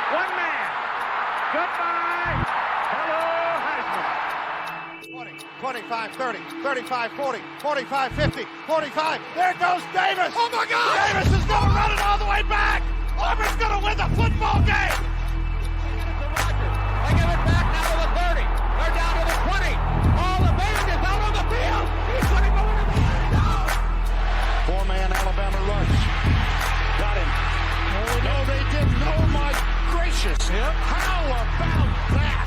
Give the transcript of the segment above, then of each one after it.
One man. Goodbye. Hello, Heisman. 20, 25, 30, 35, 40, 45, 50, 45. There goes Davis. Oh, my God. Davis is going to run it all the way back. Auburn's going to win the football game. They give it back now to the 30. They're down to the 20. All the band is out on the field. He's going to go into the end zone. Four-man Alabama rush. Got him. Oh, no, they didn't. Oh, my gracious. Yep. How about that?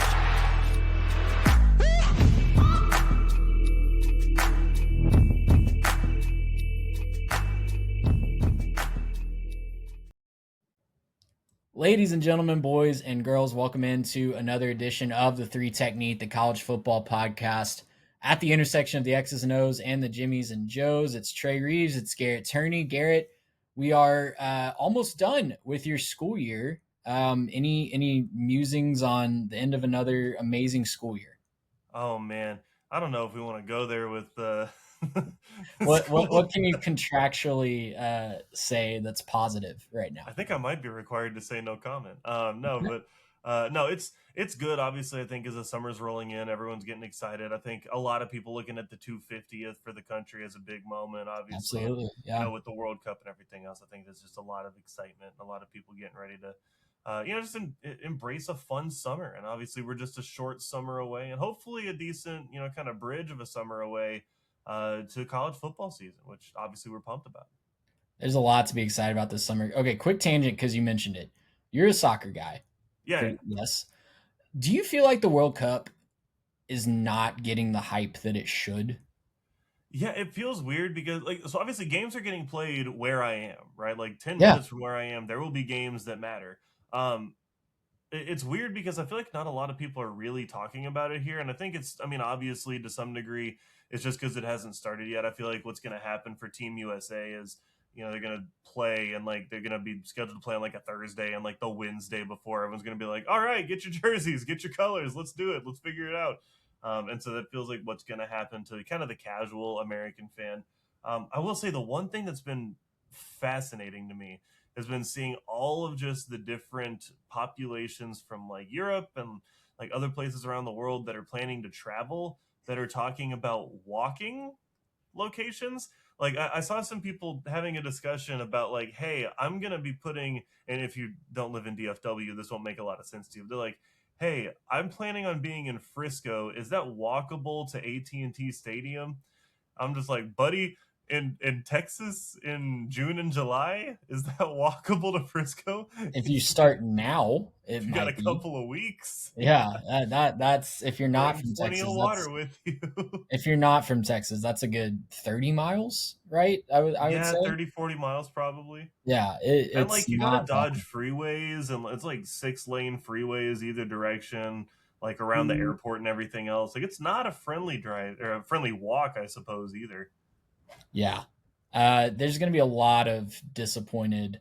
Ladies and gentlemen, boys and girls, welcome into another edition of the Three Technique, the college football podcast at the intersection of the X's and O's and the Jimmies and Joes. It's Trey Reeves. It's Garrett Turney. Garrett, we are almost done with your school year. Any musings on the end of another amazing school year? Oh man, I don't know if we want to go there with what can you contractually say that's positive right now? I think I might be required to say no comment. No, it's good. Obviously, I think as the summer's rolling in, everyone's getting excited. I think a lot of people looking at the 250th for the country as a big moment. Obviously, Absolutely, yeah. with the World Cup and everything else, I think there's just a lot of excitement and a lot of people getting ready to. Just embrace a fun summer. And obviously we're just a short summer away and hopefully a decent, kind of bridge of a summer away to college football season, which obviously we're pumped about. There's a lot to be excited about this summer. Okay, quick tangent because you mentioned it. You're a soccer guy. Yeah. Yes. Do you feel like the World Cup is not getting the hype that it should? Yeah, it feels weird because so obviously games are getting played where I am, right? Like 10 minutes from where I am, there will be games that matter. It's weird because I feel like not a lot of people are really talking about it here. And I think obviously to some degree, it's just because it hasn't started yet. I feel like what's going to happen for Team USA is, they're going to play and they're going to be scheduled to play on a Thursday and the Wednesday before. Everyone's going to be like, all right, get your jerseys, get your colors. Let's do it. Let's figure it out. And so that feels like what's going to happen to kind of the casual American fan. I will say the one thing that's been fascinating to me has been seeing all of just the different populations from Europe and other places around the world that are planning to travel that are talking about walking locations. I saw some people having a discussion about hey, I'm going to be putting, and if you don't live in DFW, this won't make a lot of sense to you. They're like, hey, I'm planning on being in Frisco. Is that walkable to AT&T Stadium? I'm just like, buddy, in Texas in June and July, is that walkable to Frisco? If you start now, it you might got a be. couple of weeks. Yeah, that's if you're not from plenty Texas. Of water with you. If you're not from Texas, that's a good 30 miles, right? I would say 30, 40 miles probably. Yeah, it's and you gotta dodge freeways, and it's 6-lane freeways either direction, around the airport and everything else. It's not a friendly drive or a friendly walk, I suppose, either. Yeah. There's going to be a lot of disappointed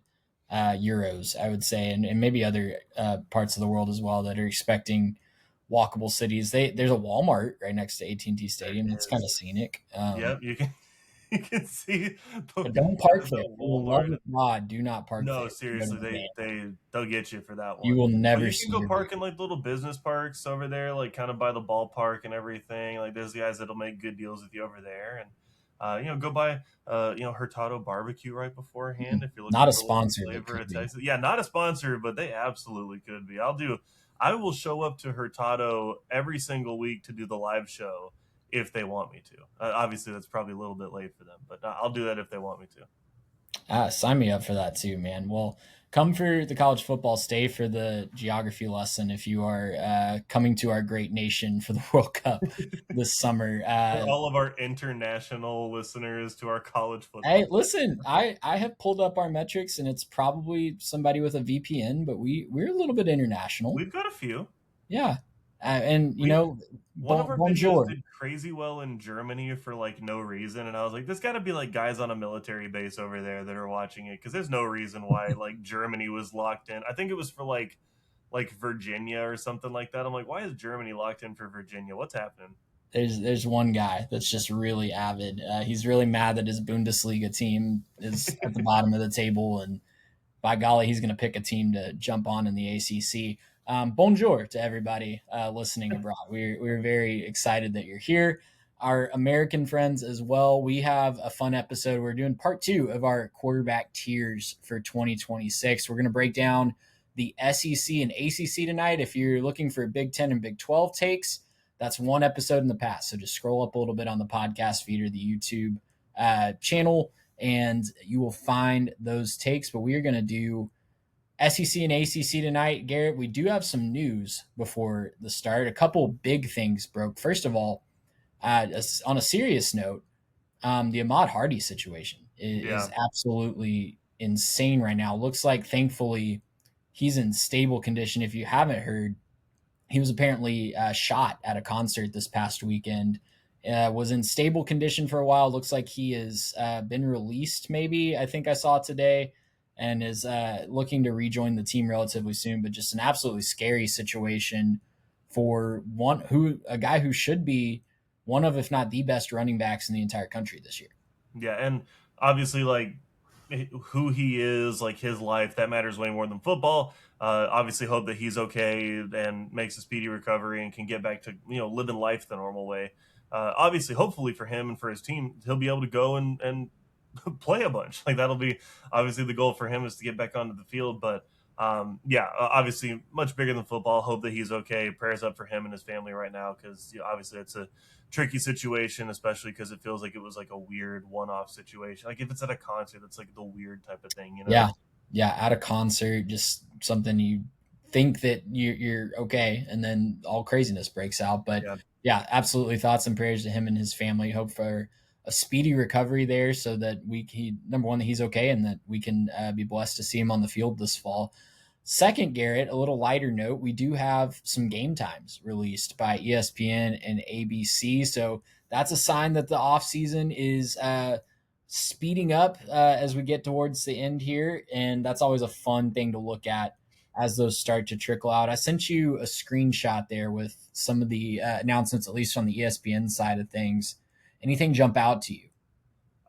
Euros, I would say, and maybe other parts of the world as well that are expecting walkable cities. There's a Walmart right next to AT&T Stadium. It's kind of scenic. Yep, you can see. But don't park there. God, do not park there. No, seriously, they'll get you for that one. You will never see. You can go park in little business parks over there, kind of by the ballpark and everything. There's guys that'll make good deals with you over there, and go buy Hurtado barbecue right beforehand if you're looking not a for sponsor. Yeah, not a sponsor, but they absolutely could be. I will show up to Hurtado every single week to do the live show if they want me to. Obviously, that's probably a little bit late for them, but I'll do that if they want me to. Sign me up for that too, man. Well, come for the college football, stay for the geography lesson if you are coming to our great nation for the World Cup this summer. For all of our international listeners to our college football. Hey, listen, I have pulled up our metrics, and it's probably somebody with a VPN, but we're a little bit international. We've got a few. Yeah. And one of our videos did crazy well in Germany for no reason, and I was like, there's got to be guys on a military base over there that are watching it, because there's no reason why Germany was locked in. I think it was for Virginia or something like that. I'm like, why is Germany locked in for Virginia? What's happening? There's one guy that's just really avid. He's really mad that his Bundesliga team is at the bottom of the table, and by golly, he's going to pick a team to jump on in the ACC. Bonjour to everybody listening abroad. We're very excited that you're here. Our American friends as well. We have a fun episode. We're doing part 2 of our quarterback tiers for 2026. We're going to break down the SEC and ACC tonight. If you're looking for Big 10 and Big 12 takes, that's one episode in the past. So just scroll up a little bit on the podcast feed or the YouTube channel, and you will find those takes. But we are going to do SEC and ACC tonight. Garrett, we do have some news before the start. A couple big things broke. First of all, on a serious note, the Ahmad Hardy situation is absolutely insane right now. Looks like, thankfully, he's in stable condition. If you haven't heard, he was apparently shot at a concert this past weekend. Was in stable condition for a while. Looks like he has been released, maybe. I think I saw today, and is looking to rejoin the team relatively soon. But just an absolutely scary situation for a guy who should be one of, if not the best running backs in the entire country this year. Yeah, and obviously, like, who he is, like his life, that matters way more than football. Obviously hope that he's okay and makes a speedy recovery and can get back to, living life the normal way. Obviously, hopefully for him and for his team, he'll be able to go and play a bunch. Like, that'll be obviously the goal for him, is to get back onto the field. But obviously much bigger than football. Hope that he's okay. Prayers up for him and his family right now, because obviously it's a tricky situation, especially because it feels like it was like a weird one-off situation. Like, if it's at a concert, that's like the weird type of thing, Yeah, at a concert, just something you think that you're okay, and then all craziness breaks out. But yeah, absolutely, thoughts and prayers to him and his family. Hope for a speedy recovery there, so that number one, that he's okay, and that we can be blessed to see him on the field this fall. Second, Garrett, a little lighter note, we do have some game times released by ESPN and ABC. So that's a sign that the offseason is speeding up as we get towards the end here. And that's always a fun thing to look at as those start to trickle out. I sent you a screenshot there with some of the announcements, at least on the ESPN side of things. Anything jump out to you?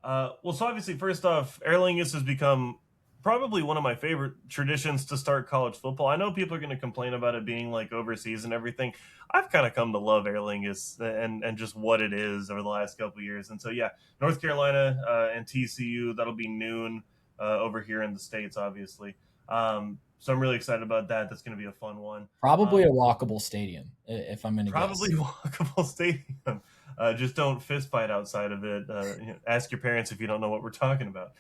So obviously, first off, Aer Lingus has become probably one of my favorite traditions to start college football. I know people are going to complain about it being like overseas and everything. I've kind of come to love Aer Lingus and just what it is over the last couple of years. And so, North Carolina and TCU, that'll be noon over here in the States, obviously. So I'm really excited about that. That's going to be a fun one. Probably a walkable stadium, if I'm going to guess. Probably walkable stadium. Just don't fist fight outside of it. Ask your parents if you don't know what we're talking about.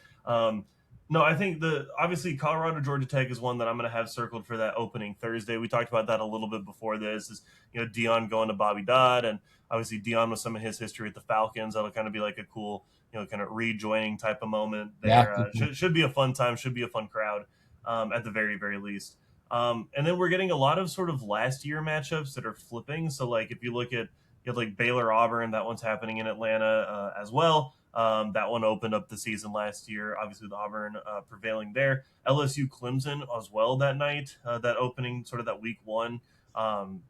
No, I think obviously Colorado Georgia Tech is one that I'm going to have circled for that opening Thursday. We talked about that a little bit before this. Is Deion going to Bobby Dodd, and obviously Deion with some of his history with the Falcons. That'll kind of be like a cool kind of rejoining type of moment there. Should be a fun time. Should be a fun crowd at the very, very least. And then we're getting a lot of sort of last year matchups that are flipping. So like if you look at like Baylor Auburn, that one's happening in Atlanta as well. That one opened up the season last year, obviously with Auburn prevailing there. LSU Clemson as well that night, that opening sort of that week one,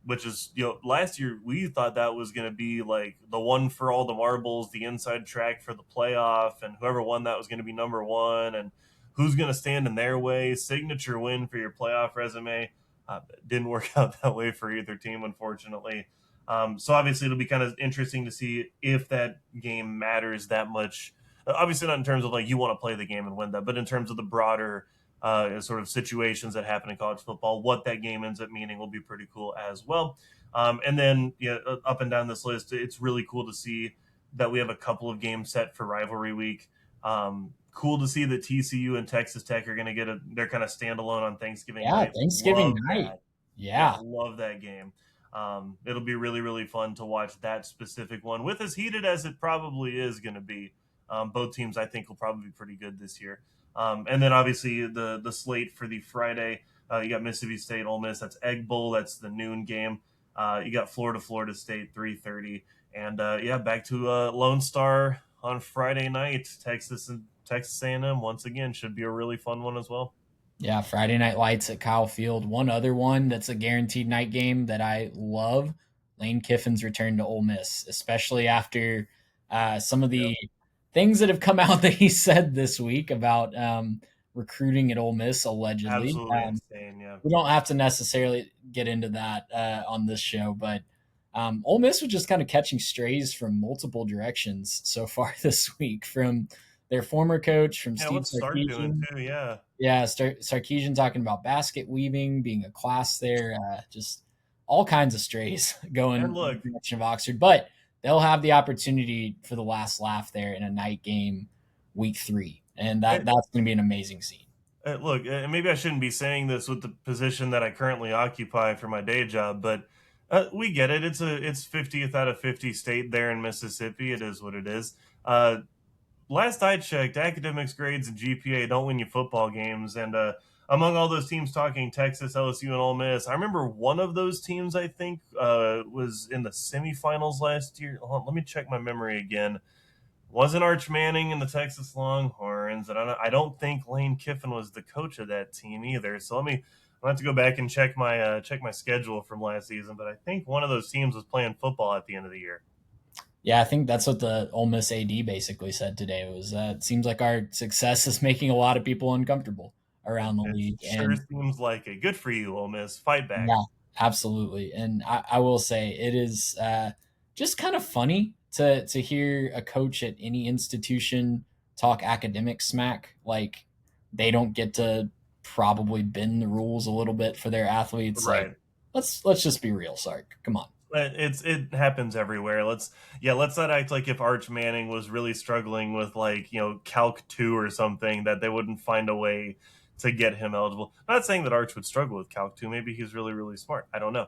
which is, last year we thought that was going to be like the one for all the marbles, the inside track for the playoff, and whoever won that was going to be number one, and who's going to stand in their way, signature win for your playoff resume. Didn't work out that way for either team, unfortunately. So obviously it'll be kind of interesting to see if that game matters that much. Obviously not in terms of like you want to play the game and win that, but in terms of the broader sort of situations that happen in college football, what that game ends up meaning will be pretty cool as well. And then up and down this list, it's really cool to see that we have a couple of games set for rivalry week. Cool to see that TCU and Texas Tech are going to get their kind of standalone on Thanksgiving night. Thanksgiving night. Yeah. Love that game. It'll be really, really fun to watch that specific one with as heated as it probably is going to be. Both teams, I think, will probably be pretty good this year. And then obviously the slate for the Friday, you got Mississippi State, Ole Miss. That's Egg Bowl. That's the noon game. You got Florida State, 3:30. And back to Lone Star on Friday night. Texas A&M once again should be a really fun one as well. Yeah, Friday Night Lights at Kyle Field. One other one that's a guaranteed night game that I love, Lane Kiffin's return to Ole Miss, especially after some of the things that have come out that he said this week about recruiting at Ole Miss, allegedly. Absolutely insane, yeah. We don't have to necessarily get into that on this show, but Ole Miss was just kind of catching strays from multiple directions so far this week, from their former coach, from Yeah, Steve what's Sark doing Sarkisian. too? Yeah. Yeah, Sarkisian talking about basket weaving being a class there, just all kinds of strays going And in look, the direction of Oxford. But they'll have the opportunity for the last laugh there in a night game, week 3, and that's going to be an amazing scene. look, maybe I shouldn't be saying this with the position that I currently occupy for my day job, but we get it. It's 50th out of 50 state there in Mississippi. It is what it is. Last I checked, academics, grades, and GPA don't win you football games. And among all those teams talking Texas, LSU, and Ole Miss, I remember one of those teams, I think, was in the semifinals last year. Hold on, let me check my memory again. Wasn't Arch Manning in the Texas Longhorns, and I don't think Lane Kiffin was the coach of that team either. So I'll have to go back and check my schedule from last season. But I think one of those teams was playing football at the end of the year. Yeah, I think that's what the Ole Miss AD basically said today. Was it seems like our success is making a lot of people uncomfortable around the It league, sure and seems like it. Good for you, Ole Miss. Fight back. yeah, absolutely. And I will say it is just kind of funny to hear a coach at any institution talk academic smack. Like they don't get to probably bend the rules a little bit for their athletes. Like Right. let's just be real, Sark. Come on. It happens everywhere. Let's not act like if Arch Manning was really struggling with Calc 2 or something that they wouldn't find a way to get him eligible. Not saying that Arch would struggle with Calc 2. Maybe he's really, really smart. I don't know.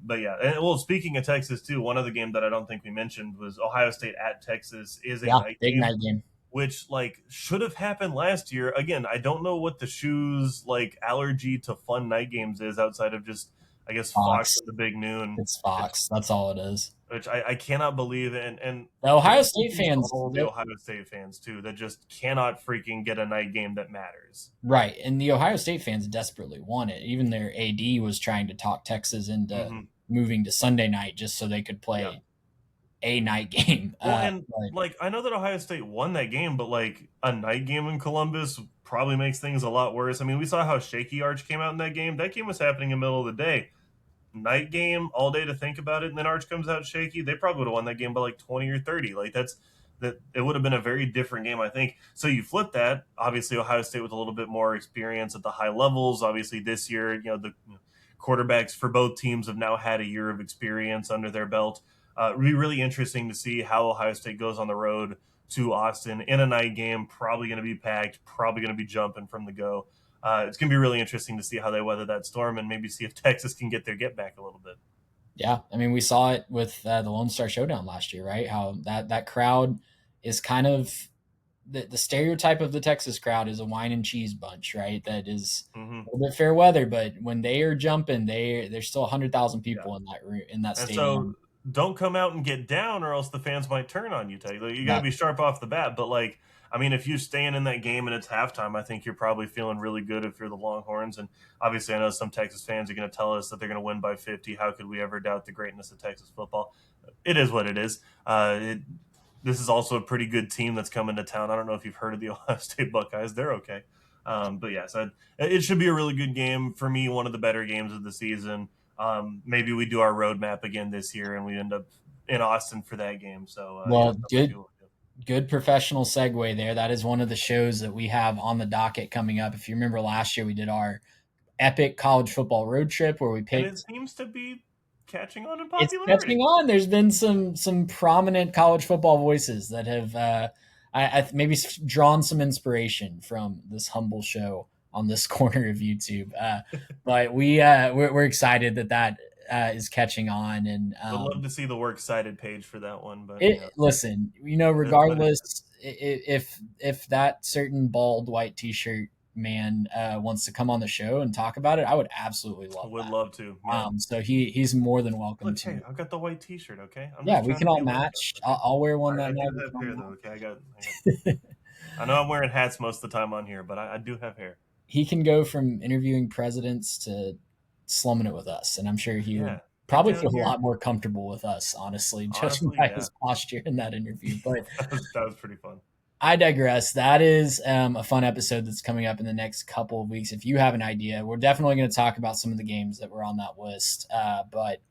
But yeah. And, well, speaking of Texas too, one other game that I don't think we mentioned was Ohio State at Texas is a night Big game, night game. which should have happened last year. Again, I don't know what the shoes allergy to fun night games is outside of just I guess Fox at the big noon. It's Fox. That's all it is. Which I cannot believe, and the Ohio State fans, all the Ohio State fans too, that just cannot freaking get a night game that matters. Right, and the Ohio State fans desperately want it. Even their AD was trying to talk Texas into moving to Sunday night just so they could play a night game. Well, and I know that Ohio State won that game, but a night game in Columbus probably makes things a lot worse. I mean, we saw how shaky Arch came out in that game. That game was happening in the middle of the day. Night game all day to think about it, and then Arch comes out shaky. They probably would have won that game by 20 or 30. That it would have been a very different game, I think. So you flip that, obviously Ohio State with a little bit more experience at the high levels. Obviously this year, the quarterbacks for both teams have now had a year of experience under their belt. It'll be really interesting to see how Ohio State goes on the road to Austin in a night game, probably going to be packed, probably going to be jumping from the go. It's going to be really interesting to see how they weather that storm and maybe see if Texas can get their get back a little bit. Yeah, I mean, we saw it with the Lone Star Showdown last year, right? How that crowd is kind of the stereotype of the Texas crowd is a wine and cheese bunch, right? That is a little bit fair weather, but when they are jumping, there's still 100,000 people in that room, in that stadium. So don't come out and get down, or else the fans might turn on you. You got to be sharp off the bat, but I mean, if you're staying in that game and it's halftime, I think you're probably feeling really good if you're the Longhorns. And obviously, I know some Texas fans are going to tell us that they're going to win by 50. How could we ever doubt the greatness of Texas football? It is what it is. This is also a pretty good team that's coming to town. I don't know if you've heard of the Ohio State Buckeyes. They're okay. But yeah, so it should be a really good game. For me, one of the better games of the season. Maybe we do our roadmap again this year and we end up in Austin for that game. So Good professional segue there. That is one of the shows that we have on the docket coming up. If you remember last year, we did our epic college football road trip where we picked. And it seems to be catching on in popularity. It's catching on. There's been some prominent college football voices that have I maybe drawn some inspiration from this humble show on this corner of YouTube. But we're excited that is catching on, and I'd love to see the works cited page for that one. But listen, regardless, if that certain bald white T-shirt man wants to come on the show and talk about it, I would absolutely love. Would love to. Yeah. So he's more than welcome to. Hey, I've got the white T-shirt. Okay. We can all match. I'll wear one that night. I do have hair though. Okay, I got. I know I'm wearing hats most of the time on here, but I do have hair. He can go from interviewing presidents to slumming it with us, and I'm sure he would probably feel a lot more comfortable with us, honestly judging by his posture in that interview. But that was pretty fun. I digress. That is a fun episode that's coming up in the next couple of weeks. If you have an idea, we're definitely going to talk about some of the games that were on that list. But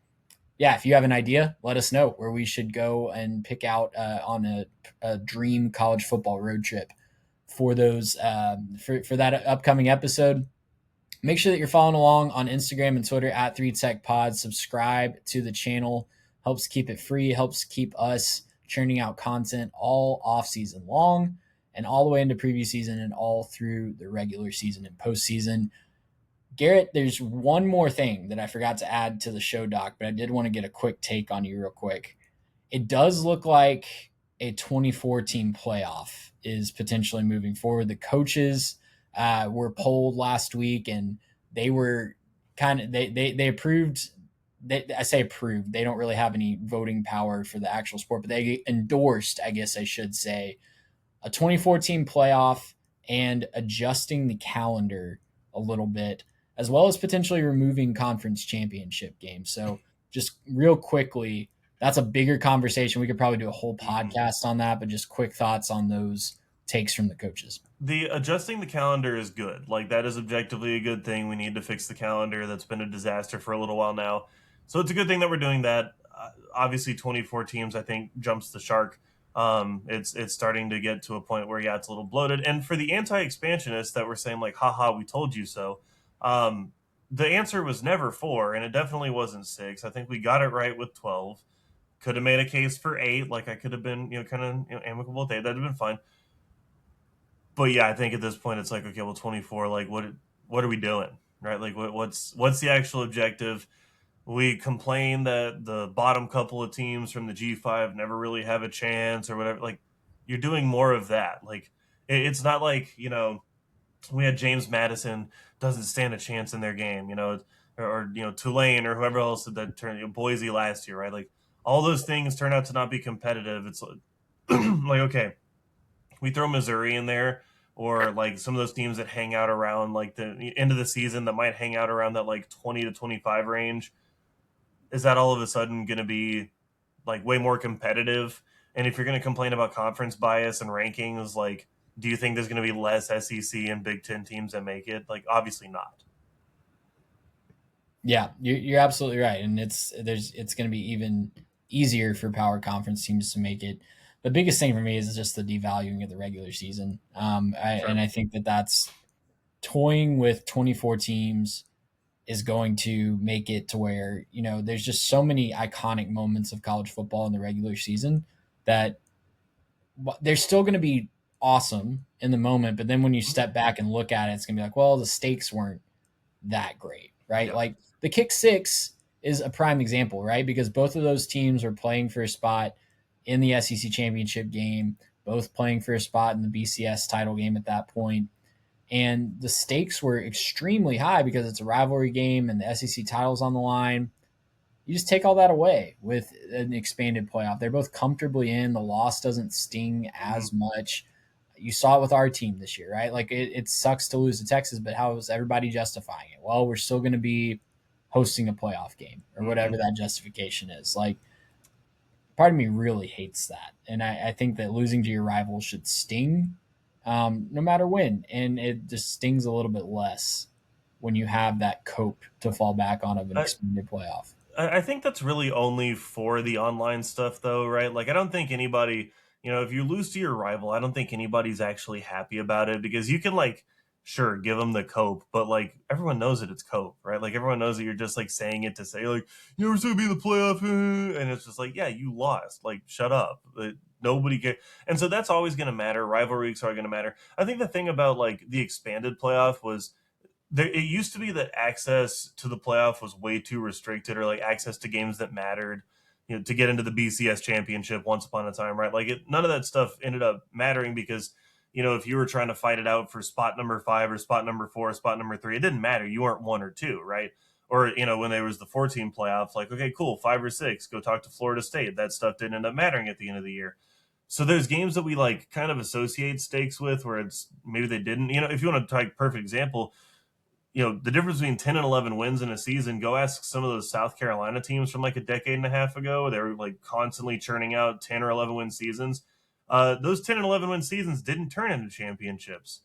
yeah, if you have an idea, let us know where we should go and pick out on a dream college football road trip for those for that upcoming episode. Make sure that you're following along on Instagram and Twitter at 3TechPod. Subscribe to the channel. Helps keep it free. Helps keep us churning out content all off season long and all the way into preview season and all through the regular season and postseason. Garrett, there's one more thing that I forgot to add to the show doc, but I did want to get a quick take on you real quick. It does look like a 2014 playoff is potentially moving forward. The coaches were polled last week, and they were they approved. I say approved. They don't really have any voting power for the actual sport, but they endorsed, I guess I should say, a 2014 playoff and adjusting the calendar a little bit, as well as potentially removing conference championship games. So, just real quickly, that's a bigger conversation. We could probably do a whole podcast on that, but just quick thoughts on those takes from the coaches. The adjusting the calendar is good. Like, that is objectively a good thing. We need to fix the calendar. That's been a disaster for a little while now. So it's a good thing that we're doing that. Obviously, 24 teams, I think, jumps the shark. It's starting to get to a point where, yeah, it's a little bloated. And for the anti-expansionists that were saying, like, haha, we told you so, the answer was never 4, and it definitely wasn't 6. I think we got it right with 12. Could have made a case for 8. Like, I could have been, kind of amicable with 8. That'd have been fine. But yeah, I think at this point it's like, okay, well, 24. Like, what are we doing, right? Like, what's the actual objective? We complain that the bottom couple of teams from the G5 never really have a chance or whatever. Like, you're doing more of that. Like, it's not like, we had James Madison doesn't stand a chance in their game, or Tulane or whoever else that turned, Boise last year, right? Like, all those things turn out to not be competitive. It's like, like, okay, we throw Missouri in there, or like some of those teams that hang out around like the end of the season that might hang out around that like 20 to 25 range. Is that all of a sudden going to be like way more competitive? And if you're going to complain about conference bias and rankings, like, do you think there's going to be less SEC and Big Ten teams that make it? Like, obviously not. Yeah, you're absolutely right, and it's going to be even easier for power conference teams to make it. The biggest thing for me is just the devaluing of the regular season, Sure. and I think that that's toying with 24 teams is going to make it to where there's just so many iconic moments of college football in the regular season that they're still going to be awesome in the moment, but then when you step back and look at it, it's going to be like, well, the stakes weren't that great, right? Yeah. Like the kick six is a prime example, right? Because both of those teams were playing for a spot in the SEC championship game, both playing for a spot in the BCS title game at that point. And the stakes were extremely high because it's a rivalry game and the SEC title's on the line. You just take all that away with an expanded playoff. They're both comfortably in. The loss doesn't sting as much. You saw it with our team this year, right? Like it sucks to lose to Texas, but how is everybody justifying it? Well, we're still going to be hosting a playoff game or whatever that justification is. Like, part of me really hates that. And I think that losing to your rival should sting no matter when. And it just stings a little bit less when you have that cope to fall back on of an expanded playoff. I think that's really only for the online stuff, though, right? Like, I don't think anybody, if you lose to your rival, I don't think anybody's actually happy about it, because you can, like, sure, give them the cope, but, like, everyone knows that it's cope, right? Like, everyone knows that you're just, like, saying it to say, like, we're still going to be in the playoff, and it's just like, yeah, you lost. Like, shut up. Nobody cares. And so that's always going to matter. Rivalries are going to matter. I think the thing about, like, the expanded playoff was, it used to be that access to the playoff was way too restricted, or like access to games that mattered, to get into the BCS championship once upon a time, right? Like, none of that stuff ended up mattering because, if you were trying to fight it out for spot number 5 or spot number 4 or spot number 3, it didn't matter. You weren't 1 or 2, right? Or, when there was the 14 playoffs, like, okay, cool, 5 or 6, go talk to Florida State. That stuff didn't end up mattering at the end of the year. So there's games that we like kind of associate stakes with where it's maybe they didn't. If you want to take perfect example, the difference between 10 and 11 wins in a season, go ask some of those South Carolina teams from like a decade and a half ago. They were like constantly churning out 10 or 11 win seasons. those 10 and 11 win seasons didn't turn into championships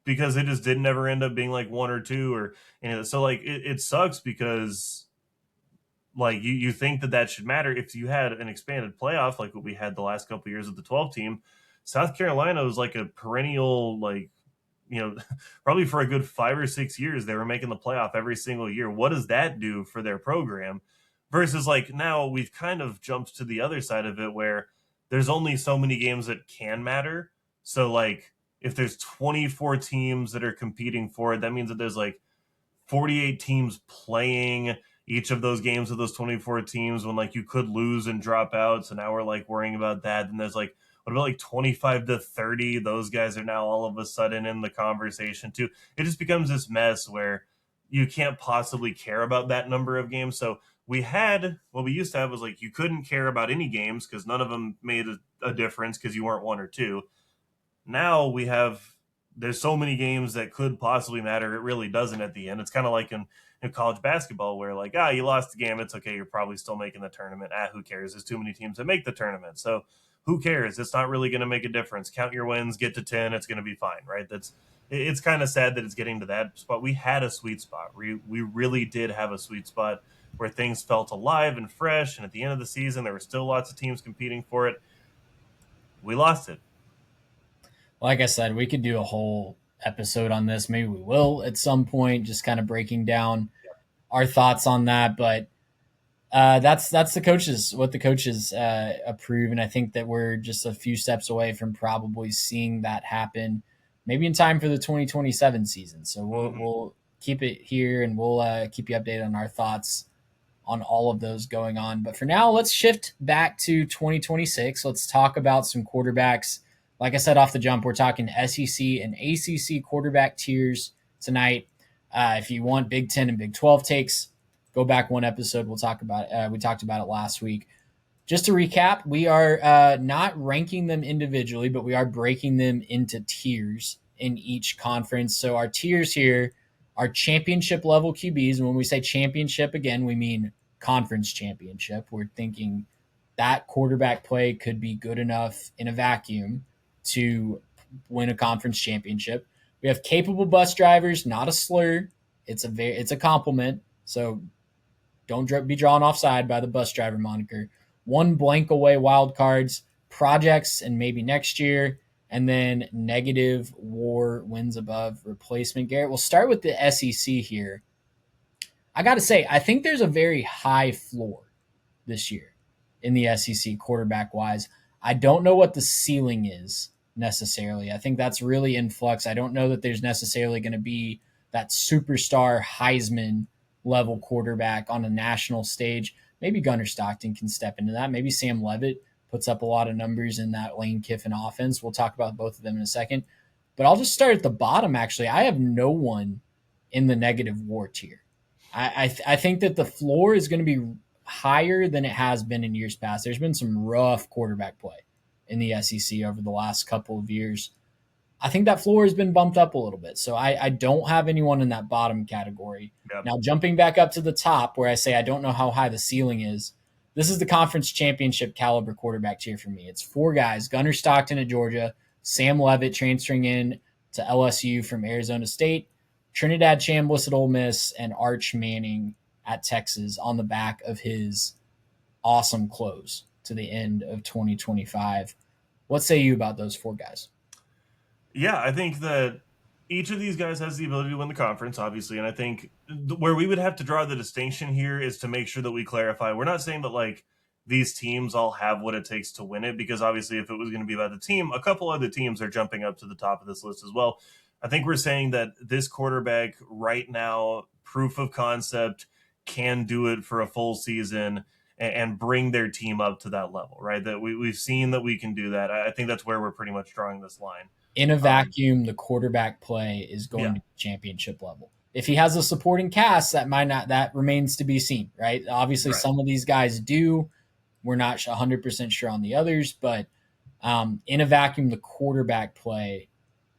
because it just didn't ever end up being like one or two or so like it sucks because like you think that should matter if you had an expanded playoff like what we had the last couple of years with the 12 team. South Carolina was like a perennial like probably for a good 5 or 6 years they were making the playoff every single year. What does that do for their program versus like now we've kind of jumped to the other side of it where there's only so many games that can matter. So like if there's 24 teams that are competing for it, that means that there's like 48 teams playing each of those games of those 24 teams when like you could lose and drop out. So now we're like worrying about that. And there's like, what about like 25 to 30? Those guys are now all of a sudden in the conversation too. It just becomes this mess where you can't possibly care about that number of games. So what we used to have was like, you couldn't care about any games because none of them made a difference because you weren't one or two. Now there's so many games that could possibly matter. It really doesn't at the end. It's kind of like in college basketball where like, you lost the game. It's okay. You're probably still making the tournament. Who cares? There's too many teams that make the tournament. So who cares? It's not really going to make a difference. Count your wins, get to 10. It's going to be fine, right? It's kind of sad that it's getting to that spot. We had a sweet spot. We really did have a sweet spot where things felt alive and fresh. And at the end of the season, there were still lots of teams competing for it. We lost it. Like I said, we could do a whole episode on this. Maybe we will at some point, just kind of breaking down our thoughts on that. But that's the coaches, what the coaches approve. And I think that we're just a few steps away from probably seeing that happen, maybe in time for the 2027 season. So we'll keep it here and we'll keep you updated on our thoughts on all of those going on. But for now, let's shift back to 2026. Let's talk about some quarterbacks. Like I said off the jump, we're talking SEC and ACC quarterback tiers tonight. If you want Big 10 and Big 12 takes, go back one episode. We talked about it last week. Just to recap, we are not ranking them individually, but we are breaking them into tiers in each conference. So our tiers here are championship level QBs. And when we say championship, again, we mean conference championship. We're thinking that quarterback play could be good enough in a vacuum to win a conference championship. We have capable bus drivers, not a slur. It's a compliment. So don't be drawn offside by the bus driver moniker. One blank away wild cards, projects, and maybe next year, and then negative WAR wins above replacement. Garrett, we'll start with the SEC here. I got to say, I think there's a very high floor this year in the SEC quarterback-wise. I don't know what the ceiling is necessarily. I think that's really in flux. I don't know that there's necessarily going to be that superstar Heisman level quarterback on a national stage. Maybe Gunnar Stockton can step into that. Maybe Sam Leavitt puts up a lot of numbers in that Lane Kiffin offense. We'll talk about both of them in a second. But I'll just start at the bottom, actually. I have no one in the negative WAR tier. I think that the floor is going to be higher than it has been in years past. There's been some rough quarterback play in the SEC over the last couple of years. I think that floor has been bumped up a little bit. So I don't have anyone in that bottom category. Yep. Now, jumping back up to the top where I say I don't know how high the ceiling is, this is the conference championship caliber quarterback tier for me. It's 4 guys: Gunnar Stockton at Georgia, Sam Leavitt transferring in to LSU from Arizona State, Trinidad Chambliss at Ole Miss, and Arch Manning at Texas on the back of his awesome close to the end of 2025. What say you about those 4 guys? Yeah, I think that each of these guys has the ability to win the conference, obviously. And I think where we would have to draw the distinction here is to make sure that we clarify. We're not saying that like these teams all have what it takes to win it, because obviously if it was going to be about the team, a couple other teams are jumping up to the top of this list as well. I think we're saying that this quarterback right now, proof of concept, can do it for a full season and bring their team up to that level, right? That we've seen that we can do that. I think that's where we're pretty much drawing this line. In a vacuum, the quarterback play is going to be championship level. If he has a supporting cast, that remains to be seen, right? Obviously, some of these guys do. We're not 100% sure on the others, but in a vacuum, the quarterback play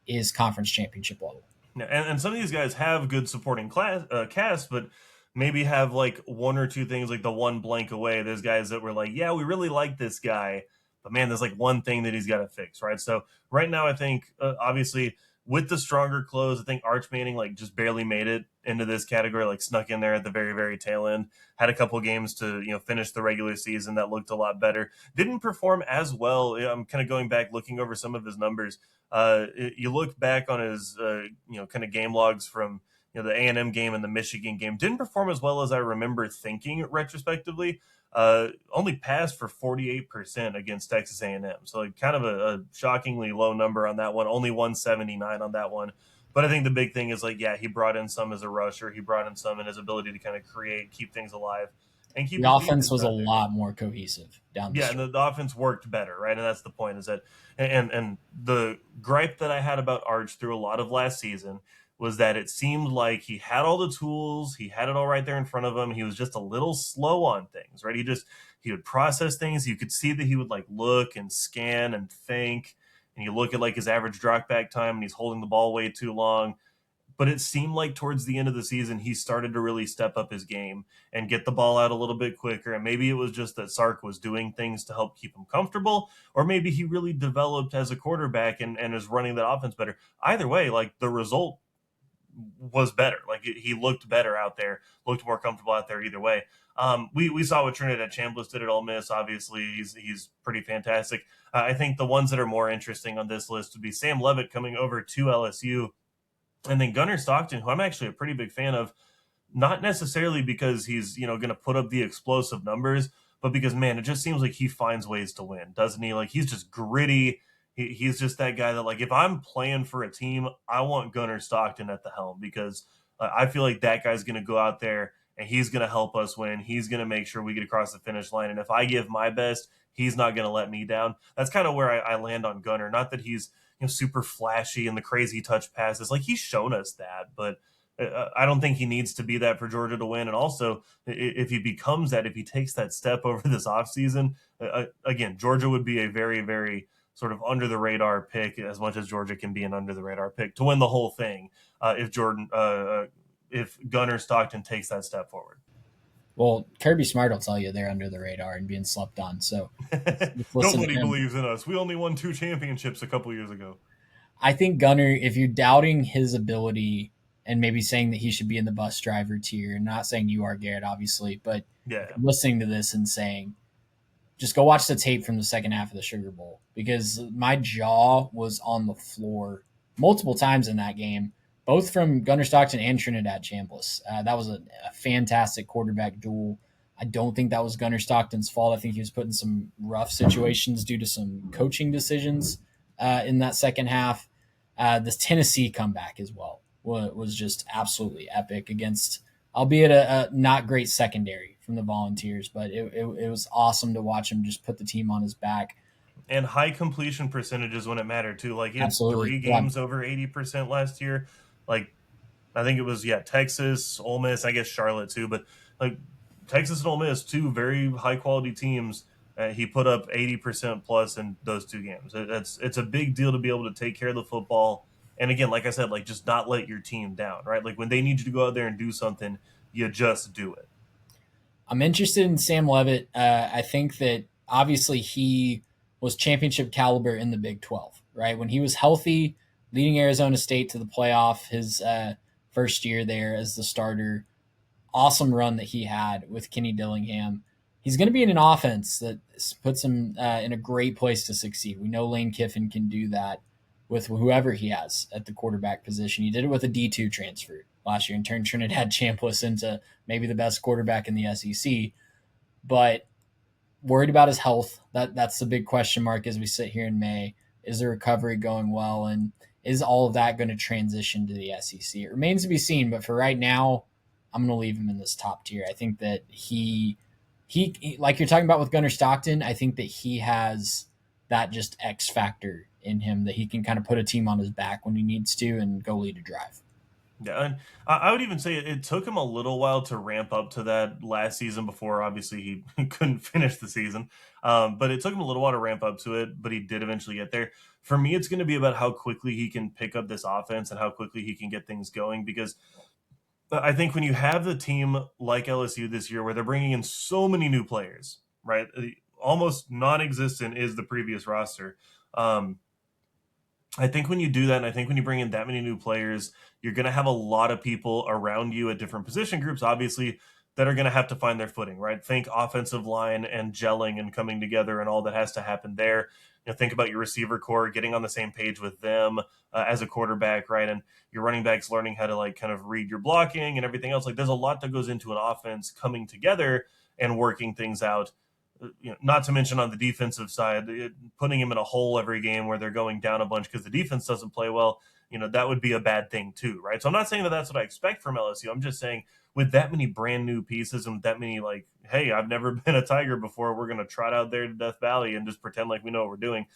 is conference championship level. Yeah, and some of these guys have good supporting cast, but maybe have like one or two things, like the one blank away. There's guys that were like, yeah, we really like this guy, but man, there's like one thing that he's got to fix, right? So right now, I think obviously with the stronger close, I think Arch Manning like just barely made it into this category, like snuck in there at the very, very tail end. Had a couple games to finish the regular season that looked a lot better. Didn't perform as well. I'm kind of going back looking over some of his numbers. You look back on his kind of game logs from the A&M game and the Michigan game. Didn't perform as well as I remember thinking retrospectively. Only passed for 48% against Texas A&M. So like kind of a shockingly low number on that one. Only 179 on that one. But I think the big thing is like, yeah, he brought in some as a rusher. He brought in some in his ability to kind of create, keep things alive, and keep the offense was a lot more cohesive down the stretch. And the offense worked better, right? And that's the point. Is that and the gripe that I had about Arch through a lot of last season was that it seemed like he had all the tools, he had it all right there in front of him. He was just a little slow on things, right? He would process things. You could see that he would like look and scan and think. And you look at like his average drop back time, and he's holding the ball way too long. But it seemed like towards the end of the season, he started to really step up his game and get the ball out a little bit quicker. And maybe it was just that Sark was doing things to help keep him comfortable, or maybe he really developed as a quarterback and is running that offense better. Either way, like the result was better. Like he looked better out there, looked more comfortable out there either way. We saw what Trinidad Chambliss did at Ole Miss. Obviously, he's pretty fantastic. I think the ones that are more interesting on this list would be Sam Levitt coming over to LSU, and then Gunnar Stockton, who I'm actually a pretty big fan of, not necessarily because he's going to put up the explosive numbers, but because, man, it just seems like he finds ways to win, doesn't he? Like he's just gritty. He's just that guy that, like, if I'm playing for a team, I want Gunnar Stockton at the helm because I feel like that guy's going to go out there and he's going to help us win. He's going to make sure we get across the finish line. And if I give my best, he's not going to let me down. That's kind of where I land on Gunnar. Not that he's super flashy and the crazy touch passes. Like, he's shown us that, but I don't think he needs to be that for Georgia to win. And also, if he becomes that, if he takes that step over this offseason, again, Georgia would be a very, very sort of under the radar pick, as much as Georgia can be an under the radar pick to win the whole thing. If Gunnar Stockton takes that step forward. Well, Kirby Smart will tell you they're under the radar and being slept on. So nobody believes in us. We only won 2 championships a couple years ago. I think Gunnar, if you're doubting his ability and maybe saying that he should be in the bus driver tier, not saying you are, Garrett, obviously, but listening to this and saying, just go watch the tape from the second half of the Sugar Bowl, because my jaw was on the floor multiple times in that game, both from Gunnar Stockton and Trinidad Chambliss. That was a fantastic quarterback duel. I don't think that was Gunnar Stockton's fault. I think he was put in some rough situations due to some coaching decisions in that second half. This Tennessee comeback as well was just absolutely epic against, albeit a not great secondary from the Volunteers, but it was awesome to watch him just put the team on his back. And high completion percentages when it mattered too. Like he had 3 games over 80% last year. Like I think it was Texas, Ole Miss, I guess Charlotte too, but like Texas and Ole Miss, 2 very high quality teams. He put up 80% plus in those 2 games. It's a big deal to be able to take care of the football. And again, like I said, like just not let your team down, right? Like when they need you to go out there and do something, you just do it. I'm interested in Sam Levitt. I think that obviously he was championship caliber in the Big 12, right? When he was healthy, leading Arizona State to the playoff his first year there as the starter. Awesome run that he had with Kenny Dillingham. He's going to be in an offense that puts him in a great place to succeed. We know Lane Kiffin can do that with whoever he has at the quarterback position. He did it with a D2 transfer last year and turned Trinidad Chambliss into maybe the best quarterback in the SEC. But worried about his health. That's the big question mark as we sit here in May. Is the recovery going well? And is all of that going to transition to the SEC? It remains to be seen, but for right now, I'm going to leave him in this top tier. I think that he like you're talking about with Gunnar Stockton, I think that he has that just X factor in him that he can kind of put a team on his back when he needs to and go lead a drive. Yeah, and I would even say it took him a little while to ramp up to that last season before obviously he couldn't finish the season. But it took him a little while to ramp up to it, but he did eventually get there. For me, it's going to be about how quickly he can pick up this offense and how quickly he can get things going, because I think when you have the team like LSU this year where they're bringing in so many new players, right? almost non-existent is the previous roster. I think when you do that, and I think when you bring in that many new players, you're going to have a lot of people around you at different position groups, obviously, that are going to have to find their footing, right? Think offensive line and gelling and coming together and all that has to happen there. Think about your receiver core, getting on the same page with them as a quarterback, right? And your running backs learning how to like kind of read your blocking and everything else. Like there's a lot that goes into an offense coming together and working things out. Not to mention on the defensive side, putting him in a hole every game where they're going down a bunch because the defense doesn't play well, that would be a bad thing too, right? So I'm not saying that that's what I expect from LSU. I'm just saying with that many brand new pieces and with that many like, hey, I've never been a Tiger before, we're going to trot out there to Death Valley and just pretend like we know what we're doing.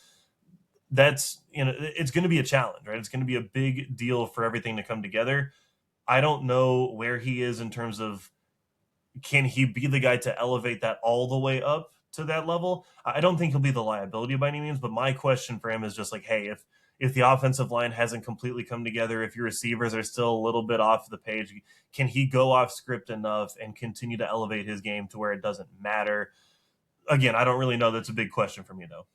That's, it's going to be a challenge, right? It's going to be a big deal for everything to come together. I don't know where he is in terms of, can he be the guy to elevate that all the way up to that level? I don't think he'll be the liability by any means, but my question for him is just like, hey, if the offensive line hasn't completely come together, if your receivers are still a little bit off the page, can he go off script enough and continue to elevate his game to where it doesn't matter? Again, I don't really know. That's a big question for me, though.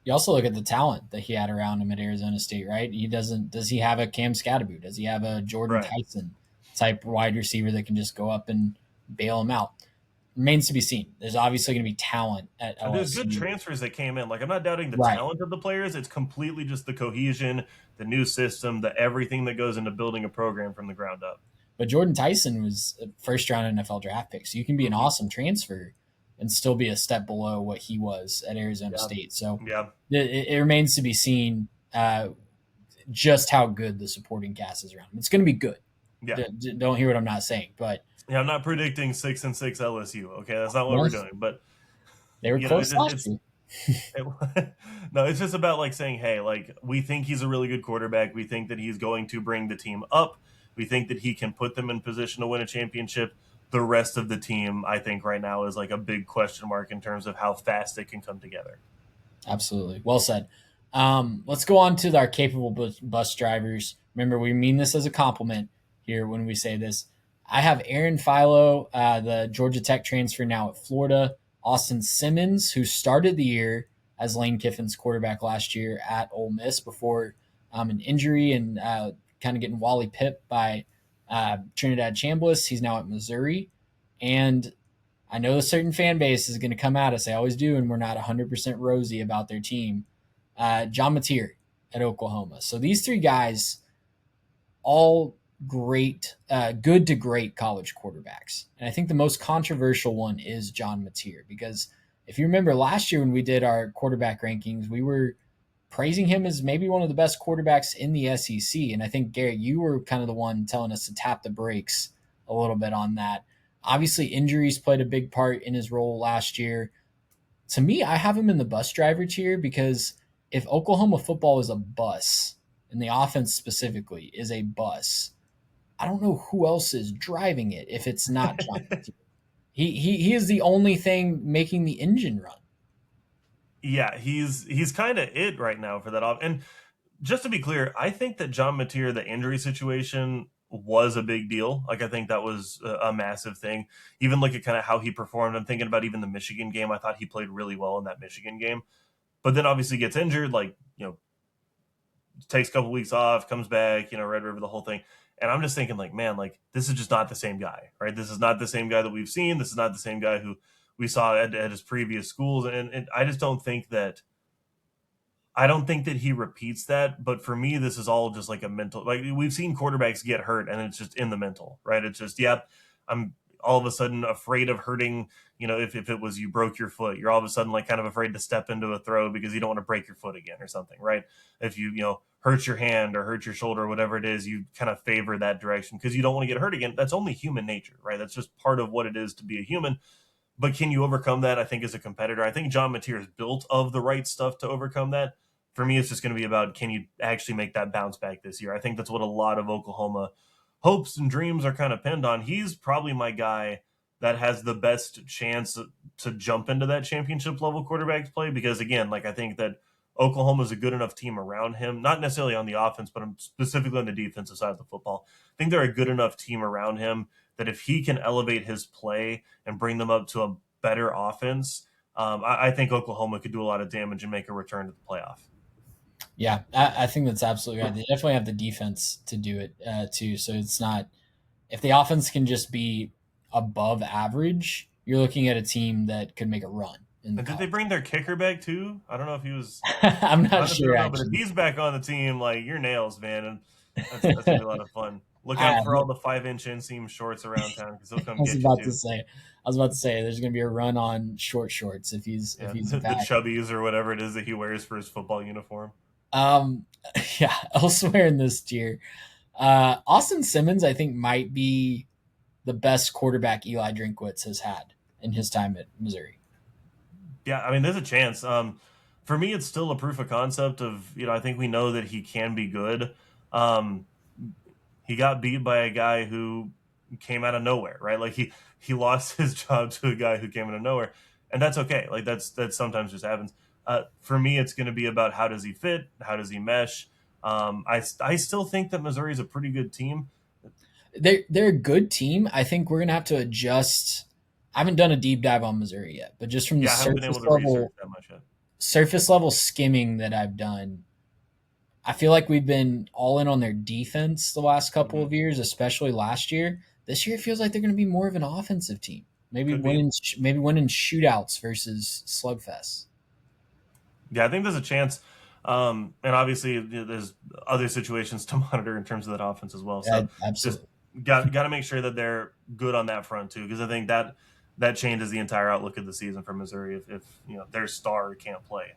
You also look at the talent that he had around him at Arizona State, right? Does he have a Cam Scatterboot? Does he have a Jordan Tyson type wide receiver that can just go up and bail him out? Remains to be seen. There's obviously going to be talent at LSU. There's good transfers that came in. Like, I'm not doubting the talent of the players. It's completely just the cohesion, the new system, the everything that goes into building a program from the ground up. But Jordan Tyson was a first-round NFL draft pick, so you can be an awesome transfer and still be a step below what he was at Arizona State. So it remains to be seen just how good the supporting cast is around him. It's going to be good. Yeah. Don't hear what I'm not saying, but I'm not predicting 6-6 LSU. Okay, that's not what we're doing. But they were close last year. No, it's just about like saying, hey, like we think he's a really good quarterback. We think that he's going to bring the team up. We think that he can put them in position to win a championship. The rest of the team, I think right now is like a big question mark in terms of how fast they can come together. Absolutely. Well said. Let's go on to our capable bus drivers. Remember, we mean this as a compliment here when we say this. I have Aaron Philo, the Georgia Tech transfer now at Florida. Austin Simmons, who started the year as Lane Kiffin's quarterback last year at Ole Miss before an injury and kind of getting Wally pipped by Trinidad Chambliss. He's now at Missouri. And I know a certain fan base is going to come at us. They always do, and we're not 100% rosy about their team. John Mateer at Oklahoma. So these three guys, all great, good to great college quarterbacks. And I think the most controversial one is John Mateer, because if you remember last year when we did our quarterback rankings, we were praising him as maybe one of the best quarterbacks in the SEC. And I think, Garrett, you were kind of the one telling us to tap the brakes a little bit on that. Obviously, injuries played a big part in his role last year. To me, I have him in the bus driver tier because if Oklahoma football is a bus, and the offense specifically is a bus, I don't know who else is driving it if it's not John Mateer. He is the only thing making the engine run. Yeah, he's kind of it right now for that off. And just to be clear, I think that John Mateer, the injury situation was a big deal. Like, I think that was a massive thing. Even look at kind of how he performed. I'm thinking about even the Michigan game. I thought he played really well in that Michigan game. But then obviously gets injured, like, takes a couple weeks off, comes back, Red River, the whole thing. And I'm just thinking, like, man, like, this is just not the same guy, right? This is not the same guy that we've seen. This is not the same guy who we saw at his previous schools. And I just don't think that he repeats that. But for me, this is all just like a mental, like we've seen quarterbacks get hurt and it's just in the mental, right? It's just, I'm all of a sudden afraid of hurting, if it was you broke your foot, you're all of a sudden like kind of afraid to step into a throw because you don't want to break your foot again or something, right? If you, hurt your hand or hurt your shoulder or whatever it is, you kind of favor that direction because you don't want to get hurt again. That's only human nature, right? That's just part of what it is to be a human. But can you overcome that? I think as a competitor, I think John Mateer is built of the right stuff to overcome that. For me, it's just going to be about, can you actually make that bounce back this year? I think that's what a lot of Oklahoma hopes and dreams are kind of pinned on. He's probably my guy that has the best chance to jump into that championship level quarterback play because, again, like I think that Oklahoma is a good enough team around him, not necessarily on the offense, but specifically on the defensive side of the football. I think they're a good enough team around him that if he can elevate his play and bring them up to a better offense, I think Oklahoma could do a lot of damage and make a return to the playoff. Yeah, I think that's absolutely right. They definitely have the defense to do it too. So it's not if the offense can just be above average, you're looking at a team that could make a run. And did they bring their kicker back too? I don't know if he was. I'm not sure. But if he's back on the team, like your nails, man, and that's gonna be a lot of fun. Look out for all the 5-inch inseam shorts around town because they'll come get you too. I was about to say there's going to be a run on short shorts if he's back. The chubbies or whatever it is that he wears for his football uniform. Yeah, elsewhere in this tier, Austin Simmons I think might be the best quarterback Eli Drinkwitz has had in his time at Missouri. Yeah, I mean, there's a chance. For me, it's still a proof of concept of I think we know that he can be good. He got beat by a guy who came out of nowhere, right? Like he lost his job to a guy who came out of nowhere, and that's okay. Like that sometimes just happens. For me, it's going to be about how does he fit, how does he mesh. I still think that Missouri is a pretty good team. They're a good team. I think we're going to have to adjust. I haven't done a deep dive on Missouri yet, but just from the surface level skimming that I've done, I feel like we've been all in on their defense the last couple of years, especially last year. This year, it feels like they're going to be more of an offensive team. Maybe winning shootouts versus slugfests. Yeah, I think there's a chance. And obviously, there's other situations to monitor in terms of that offense as well. So absolutely. Just got to make sure that they're good on that front too, because I think that changes the entire outlook of the season for Missouri if their star can't play.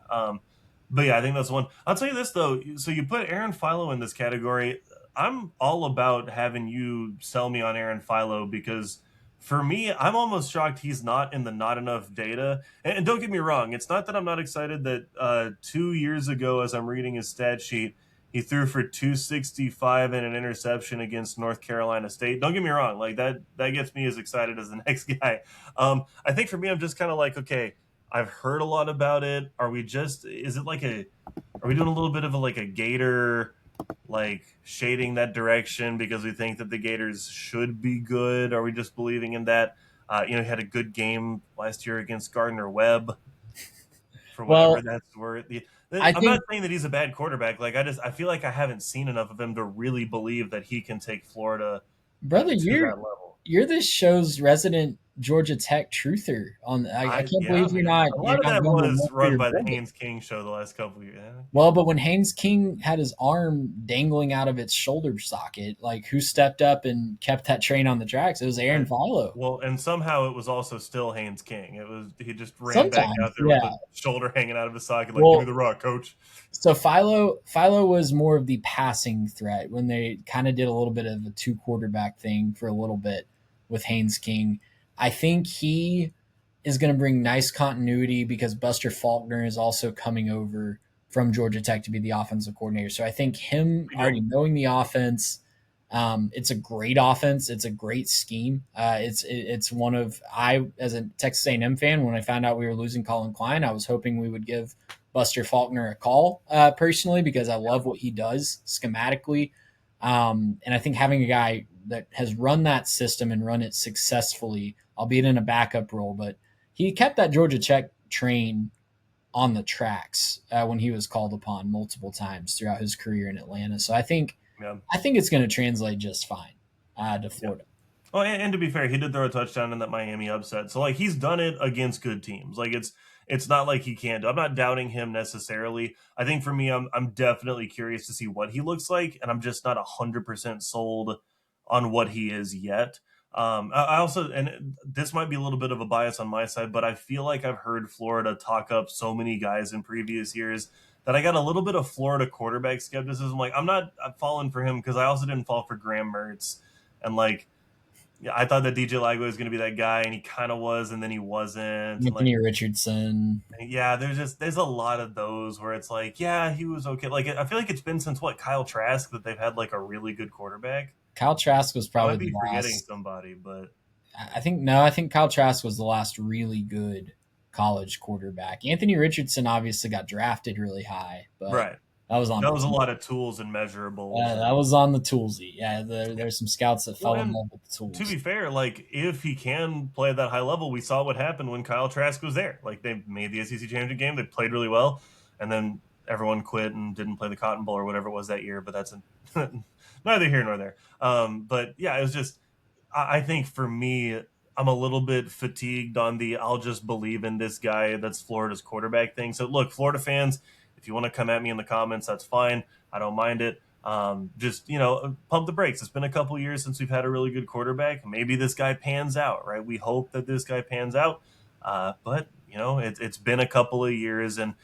But yeah, I think that's one. I'll tell you this though. So you put Aaron Philo in this category. I'm all about having you sell me on Aaron Philo because for me, I'm almost shocked he's not in the not enough data. And don't get me wrong, it's not that I'm not excited that 2 years ago, as I'm reading his stat sheet, he threw for 265 and an interception against North Carolina State. Don't get me wrong, like that gets me as excited as the next guy. I think for me, I'm just kind of like, okay, I've heard a lot about it. Are we doing a little bit of a Gator, like shading that direction because we think that the Gators should be good? Are we just believing in that? He had a good game last year against Gardner Webb. For whatever that's worth. I'm not saying that he's a bad quarterback. Like I feel like I haven't seen enough of him to really believe that he can take Florida. Brother, you're this show's resident Georgia Tech truther. I can't believe you're not. A lot of that was run by the Haynes King show the last couple of years. Yeah. Well, but when Haynes King had his arm dangling out of its shoulder socket, like who stepped up and kept that train on the tracks? It was Aaron Philo. Well, and somehow it was also still Haynes King. He just ran back out there with the shoulder hanging out of his socket, like give me the rock, coach. So Philo was more of the passing threat when they kind of did a little bit of a 2 quarterback thing for a little bit with Haynes King. I think he is going to bring nice continuity because Buster Faulkner is also coming over from Georgia Tech to be the offensive coordinator. So I think him already knowing the offense, it's a great offense. It's a great scheme. It's one of as a Texas A&M fan, when I found out we were losing Colin Klein, I was hoping we would give Buster Faulkner a call personally because I love what he does schematically. And I think having a guy that has run that system and run it successfully, albeit in a backup role, but he kept that Georgia Tech train on the tracks when he was called upon multiple times throughout his career in Atlanta. So I think it's going to translate just fine to Florida. Yeah. Oh, and to be fair, he did throw a touchdown in that Miami upset. So like he's done it against good teams. Like it's not like he can't. I'm not doubting him necessarily. I think for me, I'm definitely curious to see what he looks like, and I'm just not 100% sold on what he is yet. I also, and this might be a little bit of a bias on my side, but I feel like I've heard Florida talk up so many guys in previous years that I got a little bit of Florida quarterback skepticism. Like I'm falling for him because I also didn't fall for Graham Mertz, and like I thought that DJ Lagway was going to be that guy, and he kind of was, and then he wasn't. Anthony Richardson. Yeah, there's a lot of those where it's like, yeah, he was okay. Like I feel like it's been since Kyle Trask that they've had like a really good quarterback. Kyle Trask was probably the last. Forgetting somebody, but I think Kyle Trask was the last really good college quarterback. Anthony Richardson obviously got drafted really high, but right. That was on. That was a lot of tools and measurables. That was on the toolsy. Yeah, there's some scouts that fell in love with the tools. To be fair, like if he can play at that high level, we saw what happened when Kyle Trask was there. Like they made the SEC championship game, they played really well, and then everyone quit and didn't play the Cotton Bowl or whatever it was that year. But that's neither here nor there. But yeah, it was just I think for me, I'm a little bit fatigued on the I'll just believe in this guy that's Florida's quarterback thing. So look, Florida fans, if you want to come at me in the comments, that's fine. I don't mind it. Just pump the brakes. It's been a couple years since we've had a really good quarterback. Maybe this guy pans out, right? We hope that this guy pans out. But it's been a couple of years, and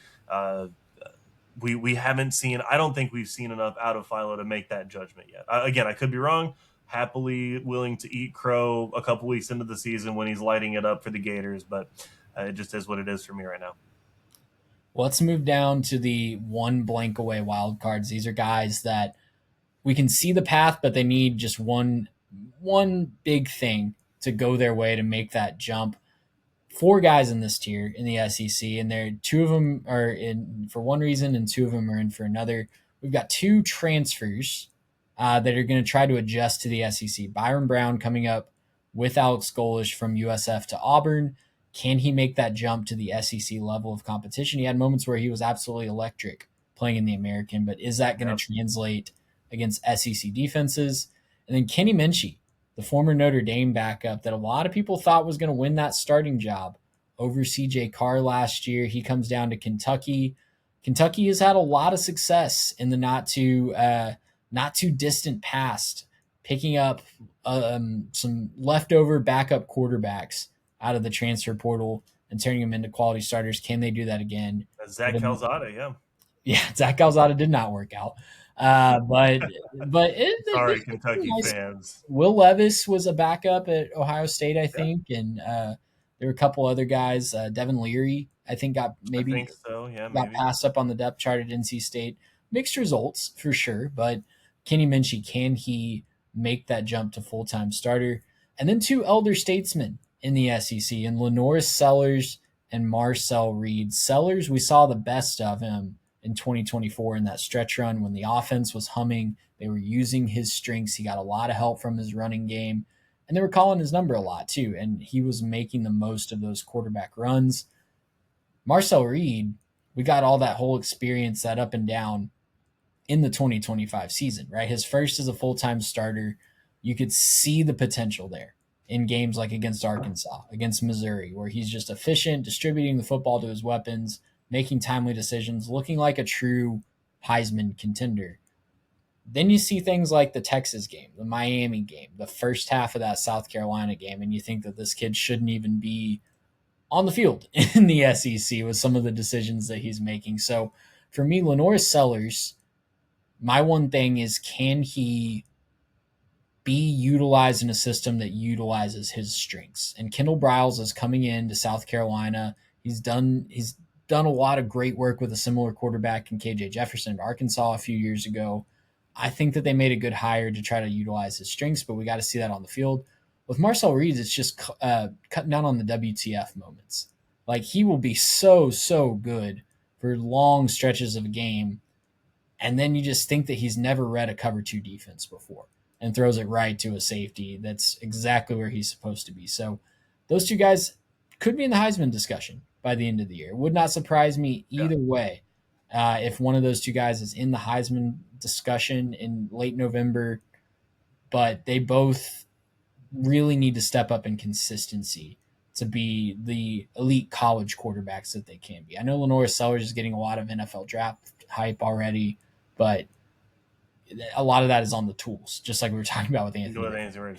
we haven't seen. I don't think we've seen enough out of Philo to make that judgment yet. Again, I could be wrong. Happily willing to eat crow a couple weeks into the season when he's lighting it up for the Gators, but it just is what it is for me right now. Let's move down to the one blank away wild cards. These are guys that we can see the path, but they need just one big thing to go their way to make that jump. 4 guys in this tier in the SEC, and 2 of them are in for one reason and 2 of them are in for another. We've got 2 transfers that are going to try to adjust to the SEC. Byron Brown coming up with Alex Golish from USF to Auburn. Can he make that jump to the SEC level of competition? He had moments where he was absolutely electric playing in the American, but is that going to translate against SEC defenses? And then Kenny Minchey, the former Notre Dame backup that a lot of people thought was going to win that starting job over CJ Carr last year. He comes down to Kentucky. Kentucky has had a lot of success in the not too distant past, picking up some leftover backup quarterbacks out of the transfer portal and turning them into quality starters. Can they do that again? Zach Calzada, yeah. Yeah, Zach Calzada did not work out. But sorry, Kentucky fans. Will Levis was a backup at Ohio State, I think, and there were a couple other guys. Devin Leary, I think, got passed up on the depth chart at NC State. Mixed results for sure, but Kenny Minchey, can he make that jump to full-time starter? And then 2 elder statesmen in the SEC, and Lenoris Sellers and Marcel Reed. Sellers, we saw the best of him in 2024 in that stretch run when the offense was humming. They were using his strengths. He got a lot of help from his running game, and they were calling his number a lot too, and he was making the most of those quarterback runs. Marcel Reed, we got all that whole experience, that up and down in the 2025 season, right? His first as a full-time starter, you could see the potential there in games like against Arkansas, against Missouri, where he's just efficient, distributing the football to his weapons, making timely decisions, looking like a true Heisman contender. Then you see things like the Texas game, the Miami game, the first half of that South Carolina game, and you think that this kid shouldn't even be on the field in the SEC with some of the decisions that he's making. So for me, Lenoris Sellers, my one thing is, can he be utilized in a system that utilizes his strengths? And Kendall Briles is coming in to South Carolina. He's done a lot of great work with a similar quarterback in KJ Jefferson at Arkansas a few years ago. I think that they made a good hire to try to utilize his strengths, but we got to see that on the field. With Marcel Reed, it's just cutting down on the WTF moments. Like, he will be so good for long stretches of a game, and then you just think that he's never read a cover 2 defense before and throws it right to a safety. That's exactly where he's supposed to be. So those 2 guys could be in the Heisman discussion by the end of the year. It would not surprise me either way if one of those 2 guys is in the Heisman discussion in late November, but they both really need to step up in consistency to be the elite college quarterbacks that they can be. I know Lenoris Sellers is getting a lot of NFL draft hype already, but a lot of that is on the tools, just like we were talking about with Anthony.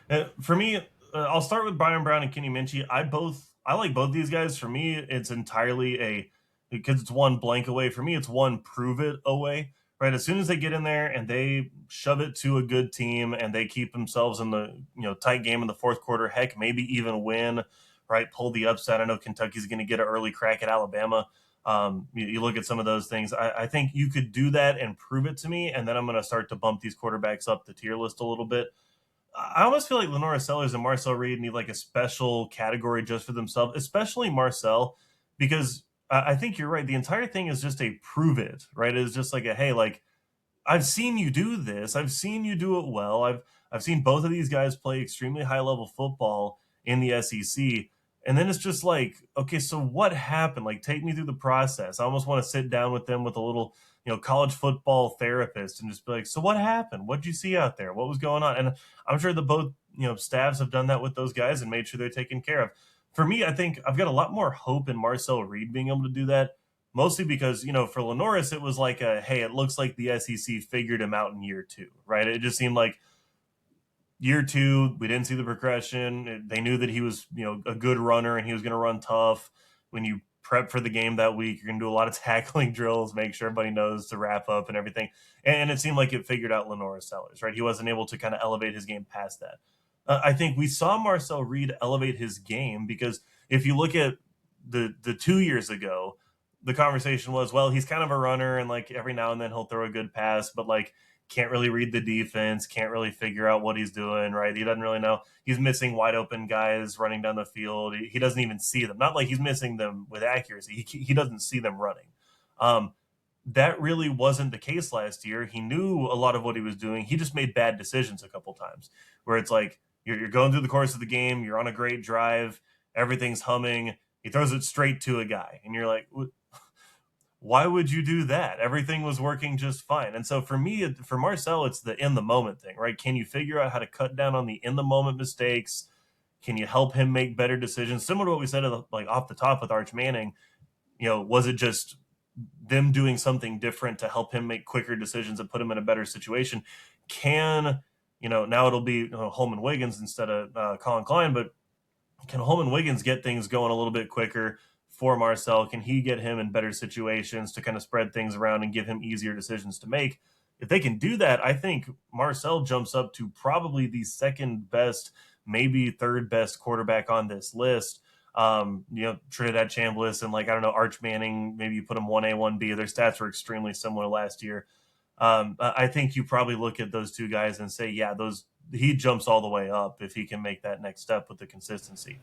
Yeah. For me, I'll start with Byron Brown and Kenny Minchey. I like both these guys. For me, it's entirely because it's one blank away. For me, it's one prove it away. Right, as soon as they get in there and they shove it to a good team and they keep themselves in the tight game in the fourth quarter, heck, maybe even win, right? Pull the upset. I know Kentucky's going to get an early crack at Alabama. You look at some of those things. I think you could do that and prove it to me, and then I'm going to start to bump these quarterbacks up the tier list a little bit. I almost feel like Lenoris Sellers and Marcel Reed need like a special category just for themselves, especially Marcel, because I think you're right. The entire thing is just a prove it, right? It's just like a, hey, like, I've seen you do this. I've seen you do it well. I've seen both of these guys play extremely high level football in the SEC. And then it's just like, okay, so what happened? Like, take me through the process. I almost want to sit down with them with a little, college football therapist and just be like, so what happened? What did you see out there? What was going on? And I'm sure the both, staffs have done that with those guys and made sure they're taken care of. For me, I think I've got a lot more hope in Marcel Reed being able to do that, mostly because, for Lenoris, it was like hey, it looks like the SEC figured him out in year 2, right? It just seemed like year 2, we didn't see the progression. They knew that he was, a good runner and he was going to run tough. When you prep for the game that week, you're going to do a lot of tackling drills, make sure everybody knows to wrap up and everything. And it seemed like it figured out Lenoris Sellers, right? He wasn't able to kind of elevate his game past that. I think we saw Marcel Reed elevate his game because if you look at the 2 years ago, the conversation was, well, he's kind of a runner and like every now and then he'll throw a good pass, but like can't really read the defense, can't really figure out what he's doing, right? He doesn't really know. He's missing wide open guys running down the field. He doesn't even see them. Not like he's missing them with accuracy. He doesn't see them running. That really wasn't the case last year. He knew a lot of what he was doing. He just made bad decisions a couple times where it's like you're going through the course of the game, you're on a great drive, everything's humming. He throws it straight to a guy, and you're like, why would you do that? Everything was working just fine. And so for me, for Marcel, it's the in the moment thing, right? Can you figure out how to cut down on the in the moment mistakes? Can you help him make better decisions? Similar to what we said, like off the top with Arch Manning, was it just them doing something different to help him make quicker decisions and put him in a better situation? Can, now it'll be Holman Wiggins instead of Colin Klein, but can Holman Wiggins get things going a little bit quicker for Marcel? Can he get him in better situations to kind of spread things around and give him easier decisions to make? If they can do that, I think Marcel jumps up to probably the second best, maybe third best quarterback on this list. Trinidad Chambliss and Arch Manning, maybe you put them 1A, 1B. Their stats were extremely similar last year. I think you probably look at those two guys and say, yeah, he jumps all the way up if he can make that next step with the consistency.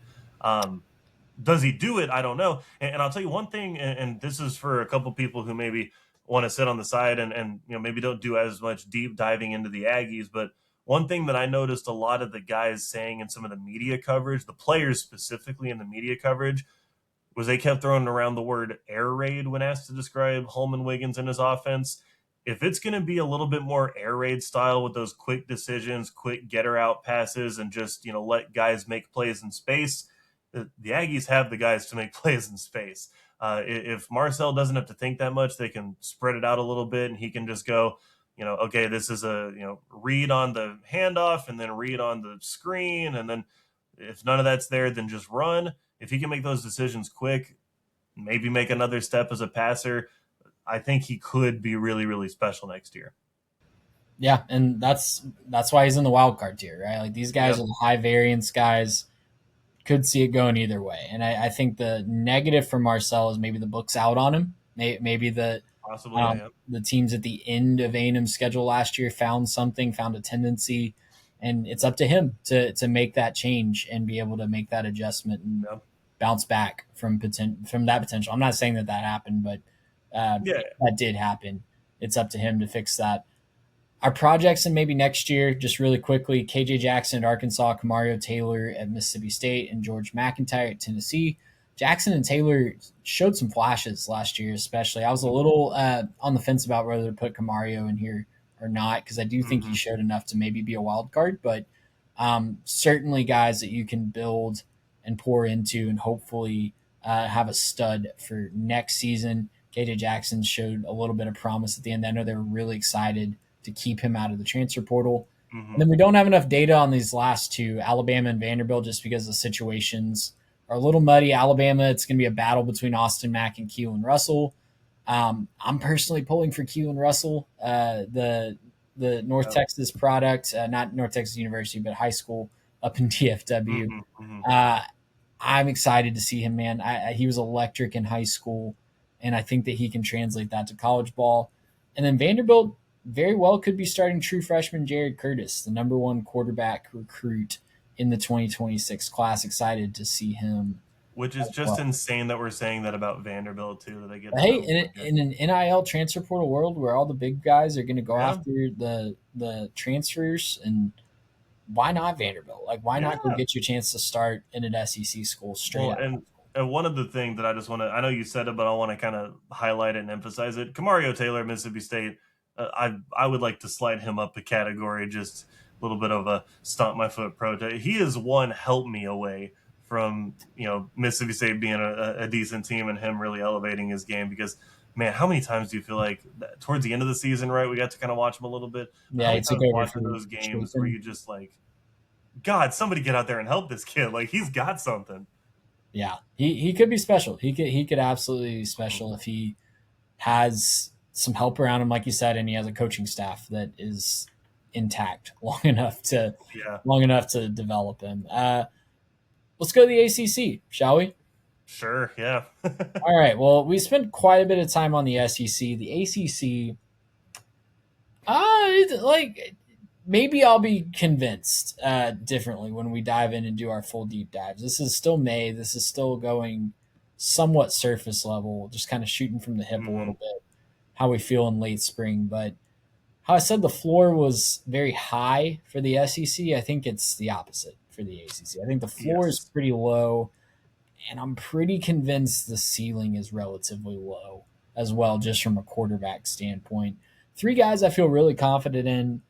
Does he do it? I don't know. And I'll tell you one thing, and this is for a couple people who maybe want to sit on the side and maybe don't do as much deep diving into the Aggies, but one thing that I noticed a lot of the guys saying in some of the media coverage, the players specifically in the media coverage, was they kept throwing around the word air raid when asked to describe Holman Wiggins and his offense. If it's going to be a little bit more air raid style with those quick decisions, quick getter out passes, and just, let guys make plays in space, the Aggies have the guys to make plays in space. If Marcel doesn't have to think that much, they can spread it out a little bit and he can just go, okay, this is a, read on the handoff and then read on the screen. And then if none of that's there, then just run. If he can make those decisions quick, maybe make another step as a passer, I think he could be really, really special next year. Yeah, and that's why he's in the wild card tier, right? Like these guys are the high variance guys, could see it going either way. And I think the negative for Marcel is maybe the book's out on him. Maybe the teams at the end of A&M's schedule last year found a tendency, and it's up to him to make that change and be able to make that adjustment and bounce back from that potential. I'm not saying that happened, but that did happen. It's up to him to fix that. Our projects and maybe next year, just really quickly, KJ Jackson at Arkansas, Kamario Taylor at Mississippi State, and George McIntyre at Tennessee. Jackson and Taylor showed some flashes last year, especially. I was a little on the fence about whether to put Kamario in here or not, because I do think he showed enough to maybe be a wild card, but certainly guys that you can build and pour into and hopefully have a stud for next season. KJ Jackson showed a little bit of promise at the end. I know they were really excited to keep him out of the transfer portal. And then we don't have enough data on these last two, Alabama and Vanderbilt, just because the situations are a little muddy. Alabama, it's going to be a battle between Austin Mack and Keelan Russell. I'm personally pulling for Keelan Russell, the North Texas product, not North Texas University, but high school up in DFW. I'm excited to see him, man. He was electric in high school, and I think that he can translate that to college ball. And then Vanderbilt very well could be starting true freshman Jared Curtis, the #1 quarterback recruit in the 2026 class. Excited to see him which is just insane that we're saying that about Vanderbilt too. That they get. Hey, in an NIL transfer portal world where all the big guys are going to go after the transfers, and why not Vanderbilt? Like, why not go get your chance to start in an SEC school straight up? And one of the things that I just want to, I know you said it, but I want to kind of highlight it and emphasize it. Kamario Taylor, Mississippi State, I would like to slide him up a category, just a little bit of a stomp my foot protest. He is one help me away from, Mississippi State being a decent team and him really elevating his game, because man, how many times do you feel like towards the end of the season, right? We got to kind of watch him a little bit. Yeah, it's watching those games where you just like, God, somebody get out there and help this kid. Like, he's got something. Yeah, he could be special. He could absolutely be special if he has some help around him, like you said, and he has a coaching staff that is intact long enough to develop him. Let's go to the ACC, shall we? Sure, yeah. All right. Well, we spent quite a bit of time on the SEC. The ACC, maybe I'll be convinced differently when we dive in and do our full deep dives. This is still May. This is still going somewhat surface level, just kind of shooting from the hip a little bit, how we feel in late spring. But how I said the floor was very high for the SEC, I think it's the opposite for the ACC. I think the floor is pretty low, and I'm pretty convinced the ceiling is relatively low as well, just from a quarterback standpoint. 3 guys I feel really confident in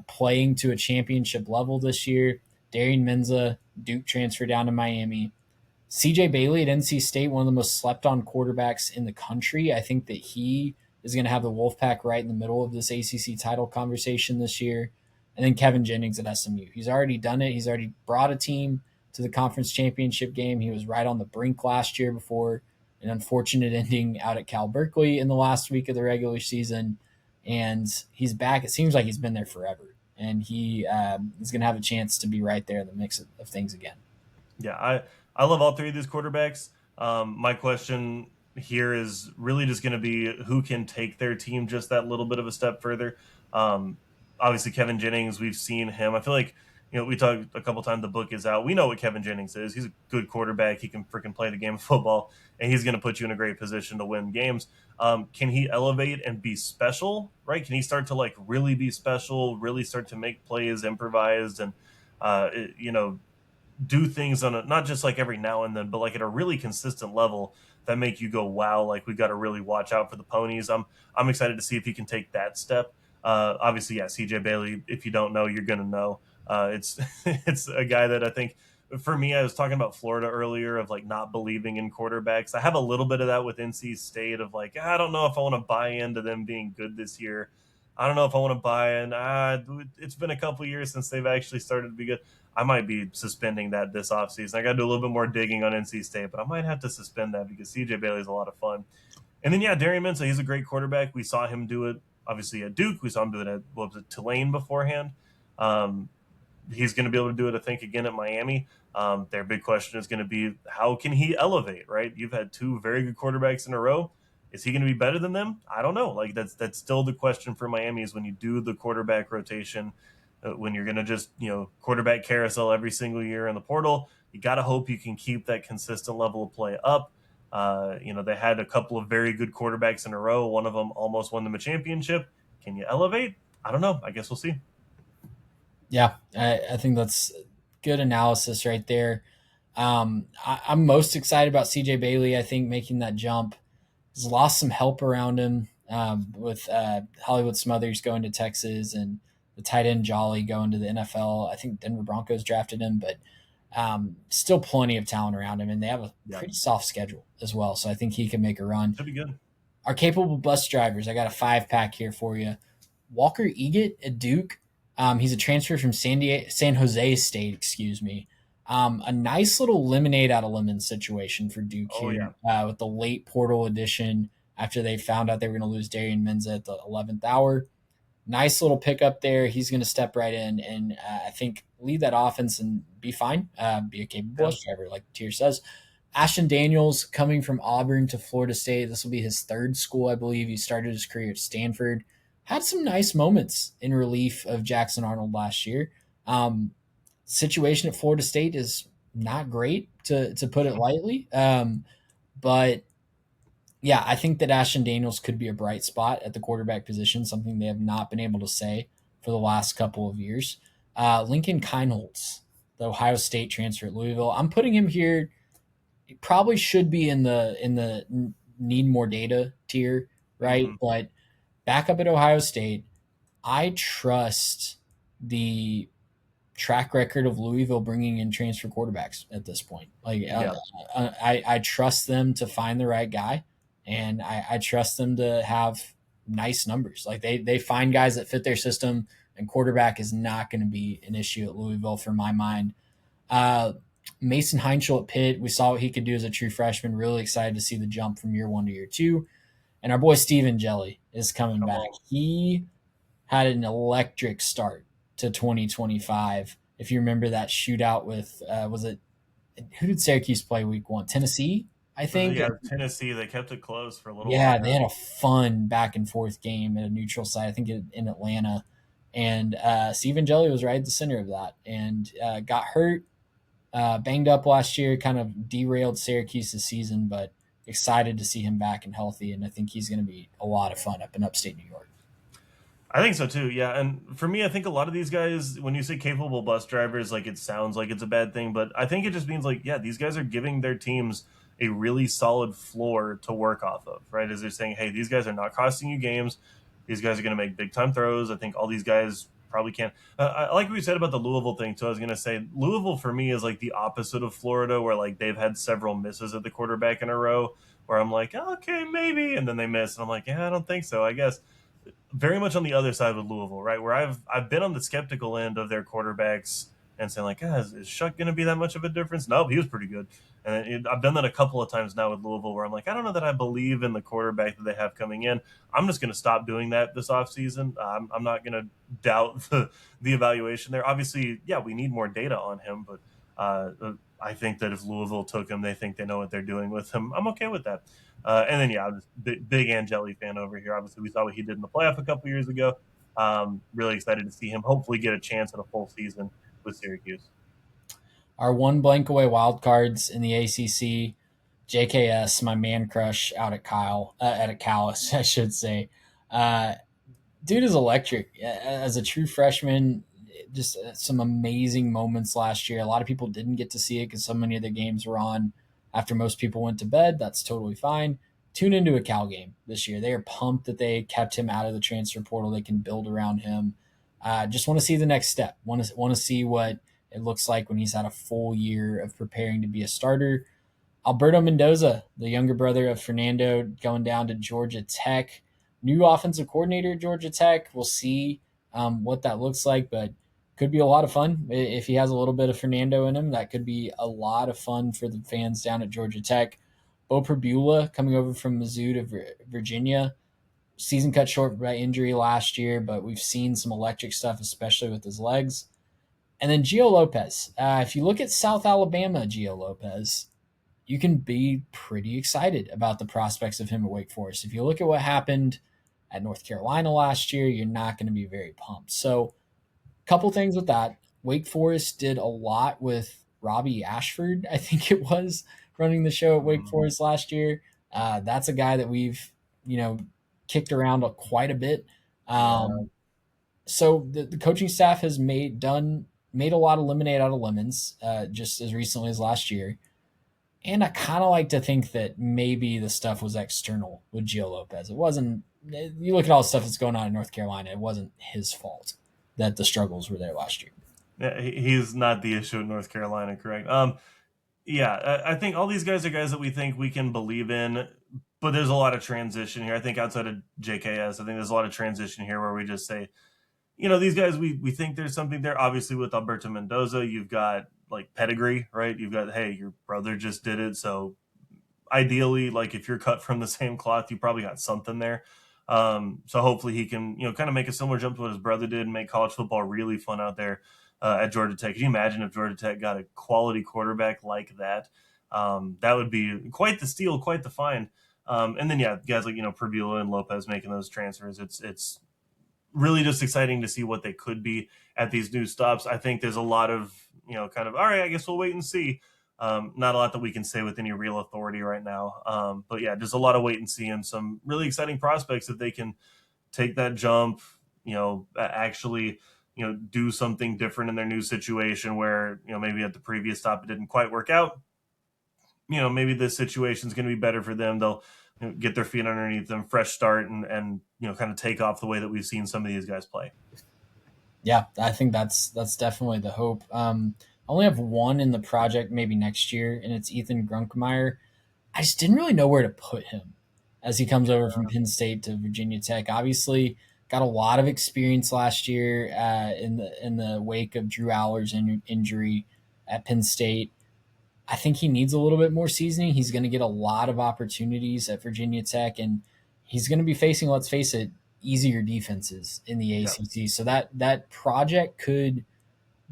playing to a championship level this year. Darian Menza, Duke transfer down to Miami. CJ Bailey at NC State, one of the most slept on quarterbacks in the country. I think that he is going to have the Wolfpack right in the middle of this ACC title conversation this year. And then Kevin Jennings at SMU. He's already done it. He's already brought a team to the conference championship game. He was right on the brink last year before an unfortunate ending out at Cal Berkeley in the last week of the regular season. And he's back. It seems like he's been there forever. And he is going to have a chance to be right there in the mix of things again. Yeah, I love all 3 of these quarterbacks. My question here is really just going to be who can take their team just that little bit of a step further. Obviously, Kevin Jennings, we've seen him. I feel like, we talked a couple times, the book is out. We know what Kevin Jennings is. He's a good quarterback. He can freaking play the game of football, and he's going to put you in a great position to win games. Can he elevate and be special, right? Can he start to really be special, really start to make plays improvised and, do things on not just every now and then, but at a really consistent level that make you go, wow, we got to really watch out for the ponies. I'm excited to see if he can take that step. Obviously, yeah, CJ Bailey, if you don't know, you're going to know. It's a guy that I think, for me, I was talking about Florida earlier of not believing in quarterbacks. I have a little bit of that with NC State of I don't know if I want to buy into them being good this year. I don't know if I want to buy in. It's been a couple years since they've actually started to be good. I might be suspending that this offseason. I got to do a little bit more digging on NC State, but I might have to suspend that because CJ Bailey's a lot of fun. And then, yeah, Darian Menza, he's a great quarterback. We saw him do it, obviously, at Duke. We saw him do it at Tulane beforehand. He's going to be able to do it, I think, again at Miami. Their big question is going to be, how can he elevate, right? You've had 2 very good quarterbacks in a row. Is he going to be better than them? I don't know. That's still the question for Miami, is when you do the quarterback rotation, when you're going to just, quarterback carousel every single year in the portal, you got to hope you can keep that consistent level of play up. They had a couple of very good quarterbacks in a row. One of them almost won them a championship. Can you elevate? I don't know. I guess we'll see. Yeah, I think that's good analysis right there. I'm most excited about CJ Bailey, I think, making that jump. He's lost some help around him with Hollywood Smothers going to Texas and the tight end Jolly going to the NFL. I think Denver Broncos drafted him, but still plenty of talent around him, and they have a pretty soft schedule as well. So I think he can make a run. Should be good. Our capable bus drivers, I got a 5-pack here for you. Walker Eggett at Duke. He's a transfer from San Jose State, excuse me. A nice little lemonade out of lemon situation for Duke here with the late portal addition after they found out they were going to lose Darian Menza at the 11th hour. Nice little pickup there. He's going to step right in and I think lead that offense and be fine, be a capable bus driver, like Tier says. Ashton Daniels coming from Auburn to Florida State. This will be his 3rd school, I believe. He started his career at Stanford. Had some nice moments in relief of Jackson Arnold last year. Situation at Florida State is not great to put it lightly. But yeah, I think that Ashton Daniels could be a bright spot at the quarterback position, something they have not been able to say for the last couple of years. Lincoln Kienholz, the Ohio State transfer at Louisville, I'm putting him here. He probably should be in the need more data tier, right? Mm-hmm. But back up at Ohio State, I trust the track record of Louisville bringing in transfer quarterbacks at this point. Like Yeah. I trust them to find the right guy, and I trust them to have nice numbers. Like they find guys that fit their system, and quarterback is not going to be an issue at Louisville for my mind. Uh, Mason Heinschel at Pitt, we saw what he could do as a true freshman. Really excited to see the jump from year 1 to year 2. And our boy Steven Jelly is coming Come back. on. He had an electric start to 2025. If you remember that shootout with, was it, who did Syracuse play week 1? Tennessee, I think. Yeah, Tennessee, they kept it close for a little Yeah, while. they had a fun back and forth game at a neutral site, I think in Atlanta. And Steven Jelly was right at the center of that and got hurt, banged up last year, kind of derailed Syracuse's season, but excited to see him back and healthy. And I think he's going to be a lot of fun up in upstate New York. I think so too, yeah. And for me, I think a lot of these guys, when you say capable bus drivers, like it sounds like it's a bad thing, but I think it just means like, yeah, these guys are giving their teams a really solid floor to work off of, right? As they're saying, hey, these guys are not costing you games. These guys are going to make big time throws. I think all these guys probably can. I like what you said about the Louisville thing too. I was going to say Louisville for me is like the opposite of Florida, where like they've had several misses at the quarterback in a row, where I'm like, okay, maybe, and then they miss, and I'm like, yeah, I don't think so. I guess very much on the other side with Louisville, right? Where I've been on the skeptical end of their quarterbacks and saying like, is Shuck going to be that much of a difference? No, he was pretty good, and I've done that a couple of times now with Louisville, where I'm like, I don't know that I believe in the quarterback that they have coming in. I'm just going to stop doing that this offseason. I'm not going to doubt the evaluation there. Obviously, yeah, we need more data on him, but I think that if Louisville took him, they think they know what they're doing with him. I'm okay with that. And then, yeah, I'm just big Angeli fan over here. Obviously, we saw what he did in the playoff a couple years ago. Really excited to see him hopefully get a chance at a full season with Syracuse. Our one blank away wild cards in the ACC, JKS, my man crush out at Calais, I should say. Uh, Dude is electric as a true freshman. Just some amazing moments last year. A lot of people didn't get to see it because so many of the games were on after most people went to bed. That's totally fine. Tune into a Cal game this year. They are pumped that they kept him out of the transfer portal. They can build around him. Just want to see the next step. Want to see what it looks like when he's had a full year of preparing to be a starter. Alberto Mendoza, the younger brother of Fernando, going down to Georgia Tech. New offensive coordinator at Georgia Tech. We'll see what that looks like, but could be a lot of fun if he has a little bit of Fernando in him. That could be a lot of fun for the fans down at Georgia Tech. Bo Perbula coming over from Mizzou to Virginia. Season cut short by injury last year, but we've seen some electric stuff, especially with his legs. And then Gio Lopez. If you look at South Alabama, Gio Lopez, you can be pretty excited about the prospects of him at Wake Forest. If you look at what happened at North Carolina last year, you're not going to be very pumped. So, a couple things with that. Wake Forest did a lot with Robbie Ashford, I think it was, running the show at Wake Forest last year. That's a guy that we've, kicked around quite a bit. So the coaching staff has made a lot of lemonade out of lemons just as recently as last year. And I kind of like to think that maybe the stuff was external with Gio Lopez. It wasn't. You look at all the stuff that's going on in North Carolina. It wasn't his fault that the struggles were there last year. Yeah, he's not the issue in North Carolina, correct? Yeah, I think all these guys are guys that we think we can believe in, but there's a lot of transition here. I think outside of JKS, I think there's a lot of transition here where we just say, these guys, we think there's something there. Obviously, with Alberto Mendoza, you've got like pedigree, right? You've got, hey, your brother just did it. So ideally, like if you're cut from the same cloth, you probably got something there. So hopefully he can, kind of make a similar jump to what his brother did and make college football really fun out there at Georgia Tech. Could you imagine if Georgia Tech got a quality quarterback like that? That would be quite the steal, quite the find. And then, yeah, guys like, Perbula and Lopez making those transfers. It's really just exciting to see what they could be at these new stops. I think there's a lot of kind of, all right, I guess we'll wait and see. Not a lot that we can say with any real authority right now. But yeah, just a lot of wait and see and some really exciting prospects if they can take that jump, actually, do something different in their new situation where, maybe at the previous stop it didn't quite work out. Maybe this situation is going to be better for them. They'll get their feet underneath them, fresh start, and kind of take off the way that we've seen some of these guys play. Yeah, I think that's definitely the hope. I only have one in the project maybe next year, and it's Ethan Grunkemeyer. I just didn't really know where to put him as he comes over from Penn State to Virginia Tech. Obviously, got a lot of experience last year in the wake of Drew Allar's injury at Penn State. I think he needs a little bit more seasoning. He's going to get a lot of opportunities at Virginia Tech, and he's going to be facing, let's face it, easier defenses in the ACC. Yeah. So that project could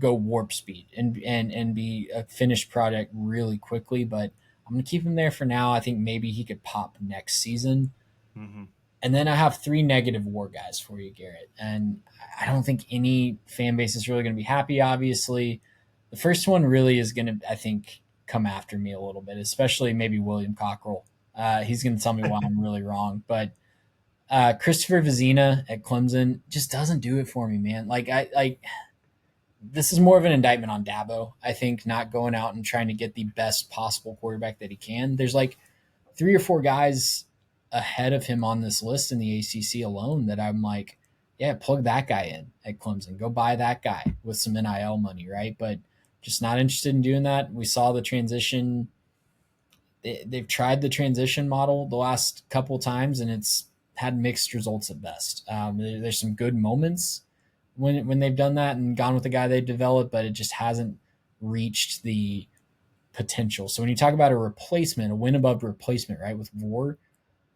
go warp speed and be a finished product really quickly. But I'm going to keep him there for now. I think maybe he could pop next season. Mm-hmm. And then I have 3 negative war guys for you, Garrett. And I don't think any fan base is really going to be happy, obviously. The first one really is going to, I think, come after me a little bit, especially maybe William Cockrell. He's going to tell me why I'm really wrong. But Christopher Vizina at Clemson just doesn't do it for me, man. This is more of an indictment on Dabo, I think, not going out and trying to get the best possible quarterback that he can. There's 3 or 4 guys ahead of him on this list in the ACC alone that I'm like, yeah, plug that guy in at Clemson. Go buy that guy with some NIL money, right? But just not interested in doing that. We saw the transition. They've tried the transition model the last couple times, and it's had mixed results at best. There's some good moments when they've done that and gone with the guy they developed, but it just hasn't reached the potential. So when you talk about a replacement, a win above replacement, right, with War,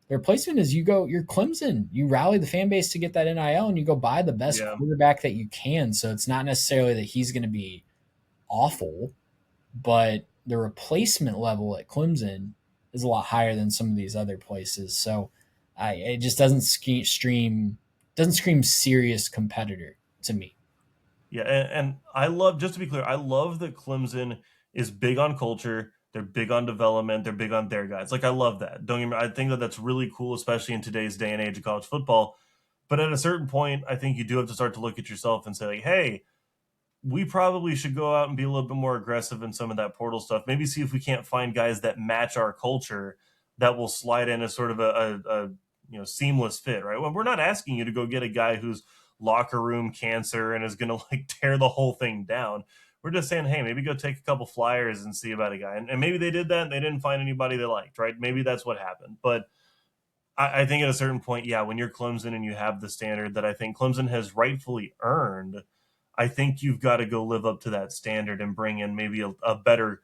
the replacement is you're Clemson. You rally the fan base to get that NIL, and you go buy the best quarterback that you can. So it's not necessarily that he's going to be awful, but the replacement level at Clemson is a lot higher than some of these other places. So it just doesn't scream serious competitor to me. Yeah, and I love, just to be clear, I love that Clemson is big on culture. They're big on development. They're big on their guys. I love that. Don't get me wrong, I think that that's really cool, especially in today's day and age of college football. But at a certain point, I think you do have to start to look at yourself and say, hey, we probably should go out and be a little bit more aggressive in some of that portal stuff. Maybe see if we can't find guys that match our culture that will slide in as sort of a seamless fit, right? Well, we're not asking you to go get a guy who's locker room cancer and is going to tear the whole thing down. We're just saying, hey, maybe go take a couple flyers and see about a guy. And maybe they did that and they didn't find anybody they liked, right? Maybe that's what happened. But I think at a certain point, yeah, when you're Clemson and you have the standard that I think Clemson has rightfully earned, I think you've got to go live up to that standard and bring in maybe a better,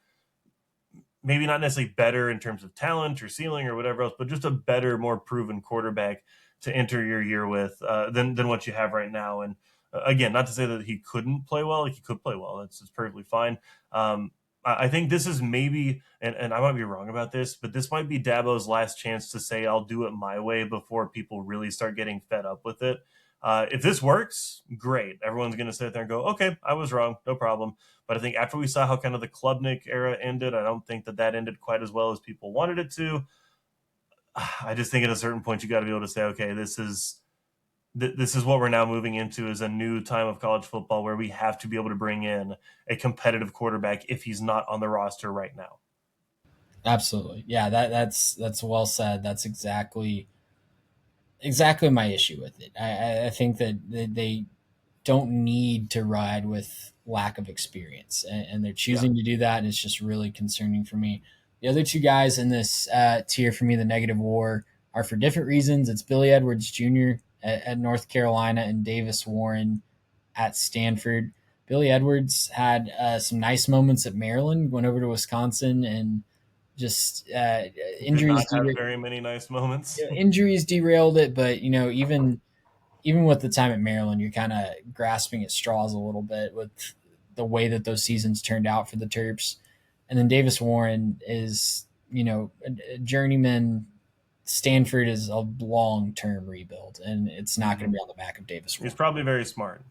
maybe not necessarily better in terms of talent or ceiling or whatever else, but just a better, more proven quarterback to enter your year with than what you have right now. And again, not to say that he couldn't play well, he could play well. It's perfectly fine. I think this is maybe, and I might be wrong about this, but this might be Dabo's last chance to say, I'll do it my way before people really start getting fed up with it. If this works, great. Everyone's going to sit there and go, okay, I was wrong, no problem. But I think after we saw how kind of the Klubnik era ended, I don't think that ended quite as well as people wanted it to. I just think at a certain point, you got to be able to say, okay, this is what we're now moving into, is a new time of college football where we have to be able to bring in a competitive quarterback if he's not on the roster right now. Absolutely. Yeah, that's well said. That's exactly my issue with it. I think that they don't need to ride with lack of experience, and they're choosing to do that, and it's just really concerning for me. The other 2 guys in this tier for me, the negative war, are for different reasons. It's Billy Edwards Jr. at North Carolina and Davis Warren at Stanford. Billy Edwards had some nice moments at Maryland, went over to Wisconsin, and just injuries. Did not have very many nice moments. Injuries derailed it, but even with the time at Maryland, you're kind of grasping at straws a little bit with the way that those seasons turned out for the Terps. And then Davis Warren is, a journeyman. Stanford is a long-term rebuild, and it's not going to be on the back of Davis Warren. He's probably very smart.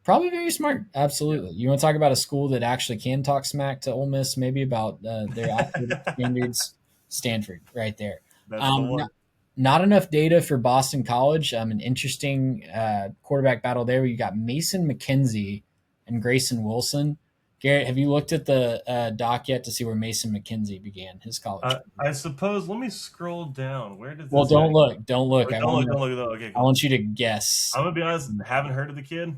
Probably very smart. Absolutely. You want to talk about a school that actually can talk smack to Ole Miss, maybe about their athletic standards? Stanford, right there. That's the Um, one. not, not enough data for Boston College. An interesting quarterback battle there. You got Mason McKenzie and Grayson Wilson. Garrett, have you looked at the doc yet to see where Mason McKenzie began his college career? I suppose. Let me scroll down. Where does Well, this guy? don't look. Don't look. Wait, don't look. Don't look. Okay, I cool. want you to guess. I'm gonna be honest. Haven't heard of the kid.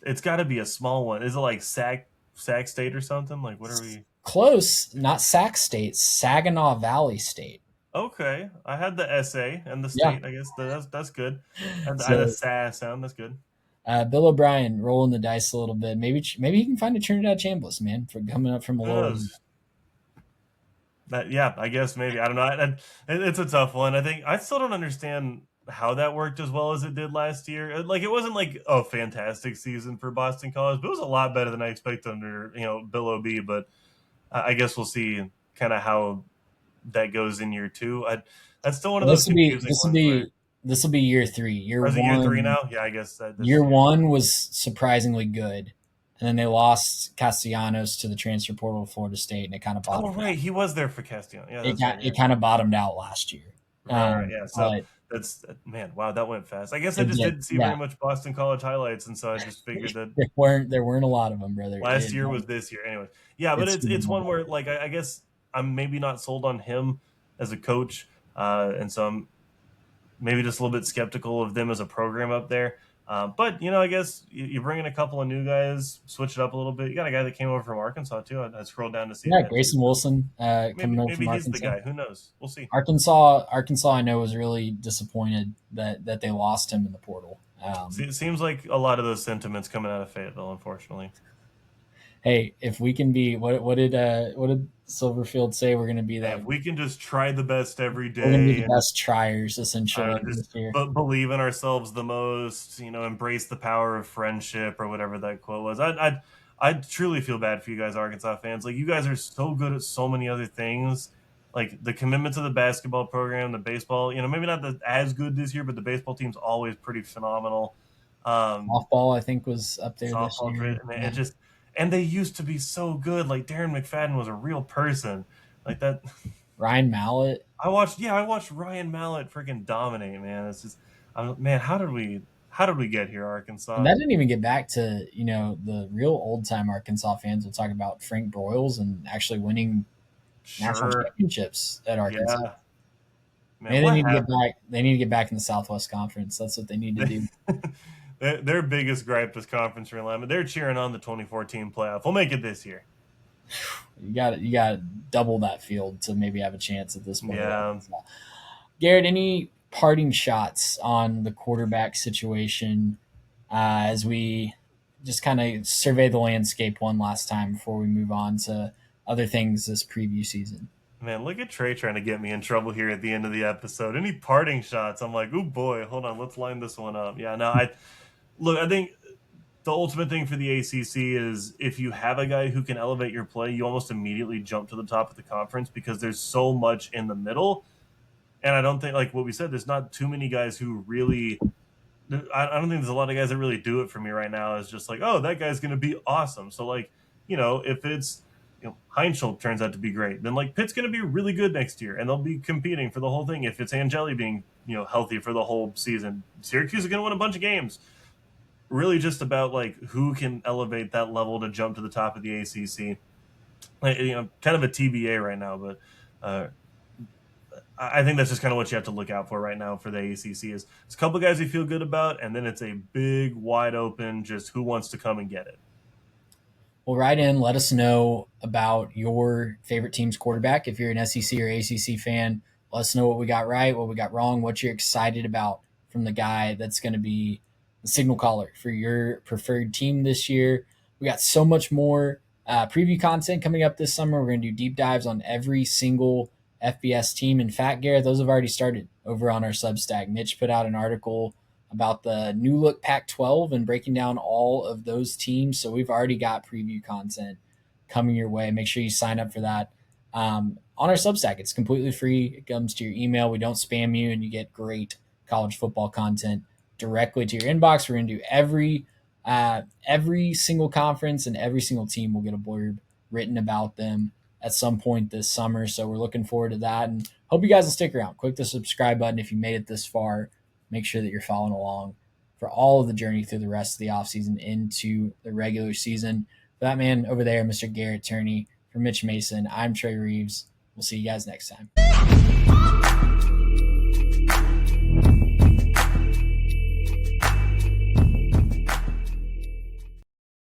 It's got to be a small one. Is it like Sac State or something? Like, what are we? Close, not Sac State, Saginaw Valley State. Okay, I had the SA and the Yeah. state. I guess that's good. And I had a So SA sound. That's good. Bill O'Brien rolling the dice a little bit. Maybe he can find a Trinidad Chambliss, man, for coming up from a Who lower. knows? Yeah, I guess maybe. I don't know. It's a tough one. I think I still don't understand how that worked as well as it did last year. Like, it wasn't like a fantastic season for Boston College, but it was a lot better than I expected under Bill O'B. But I guess we'll see kind of how that goes in year two. That's still one of Well, those confusing ones where. this will be year three. Year Or is it year three one. now? Yeah, I guess this Year year. one was surprisingly good, and then they lost Castellanos to the transfer portal of Florida State, and it kind of Oh, bottomed. right, he was there for Castellano. Yeah, that's right. It kind of bottomed out last year. Right, yeah. So But that's man, wow, that went fast. I guess I just didn't see very much Boston College highlights, and so I just figured that there weren't a lot of them, brother. last year was this year. Anyway, yeah, but it's one where like I guess I'm maybe not sold on him as a coach, and so I'm maybe just a little bit skeptical of them as a program up there. But I guess you bring in a couple of new guys, switch it up a little bit. You got a guy that came over from Arkansas too. I scrolled down to see. Yeah, that Grayson too. Wilson coming over Maybe from he's Arkansas. the guy. Who knows? We'll see. Arkansas, I know was really disappointed that they lost him in the portal. It seems like a lot of those sentiments coming out of Fayetteville, unfortunately. Hey, if we can be what did Silverfield say? We're going to be that. If we can just try the best every day. We're going to be the best triers, essentially. But believe in ourselves the most. Embrace the power of friendship, or whatever that quote was. I truly feel bad for you guys, Arkansas fans. Like, you guys are so good at so many other things. Like the commitment to the basketball program, the baseball. Maybe not as good this year, but the baseball team's always pretty phenomenal. Softball, I think, was up there this year. And they used to be so good. Like, Darren McFadden was a real person. Like that. Ryan Mallett. I watched Ryan Mallett freaking dominate, man. It's just, man, how did we get here, Arkansas? And that didn't even get back to the real old time Arkansas fans will talk about Frank Broyles and actually winning national championships at Arkansas. Yeah. Man, they need to get back in the Southwest Conference. That's what they need to do. Their biggest gripe is conference realignment. They're cheering on the 2014 playoff. We'll make it this year. You got to double that field to maybe have a chance at this point. Yeah. Garrett, any parting shots on the quarterback situation as we just kind of survey the landscape one last time before we move on to other things this preview season? Man, look at Trey trying to get me in trouble here at the end of the episode. Any parting shots? I'm like, oh boy, hold on, let's line this one up. Yeah, no, I think the ultimate thing for the ACC is if you have a guy who can elevate your play, you almost immediately jump to the top of the conference because there's so much in the middle. And I don't think, like what we said, there's not too many guys who really – I don't think there's a lot of guys that really do it for me right now. It's just like, oh, that guy's going to be awesome. So, like, if it's Heinschel turns out to be great, then, like, Pitt's going to be really good next year, and they'll be competing for the whole thing. If it's Angeli being, healthy for the whole season, Syracuse is going to win a bunch of games. Really just about, like, who can elevate that level to jump to the top of the ACC. Like, kind of a TBA right now, but I think that's just kind of what you have to look out for right now for the ACC is it's a couple of guys you feel good about, and then it's a big, wide open, just who wants to come and get it. Well, write in, let us know about your favorite team's quarterback. If you're an SEC or ACC fan, let us know what we got right, what we got wrong, what you're excited about from the guy that's going to be the signal caller for your preferred team this year. We got so much more preview content coming up this summer. We're going to do deep dives on every single FBS team. In fact, Garrett, those have already started over on our Substack. Mitch put out an article about the new look Pac-12 and breaking down all of those teams. So we've already got preview content coming your way. Make sure you sign up for that on our Substack. It's completely free. It comes to your email. We don't spam you, and you get great college football content directly to your inbox. We're going to do every Every single conference and every single team will get a blurb written about them at some point this summer. So we're looking forward to that, and hope you guys will stick around. Click the subscribe button if you made it this far. Make sure that you're following along for all of the journey through the rest of the offseason into the regular season. For that man over there, Mr. Garrett Turney, for Mitch Mason, I'm Trey Reeves. We'll see you guys next time.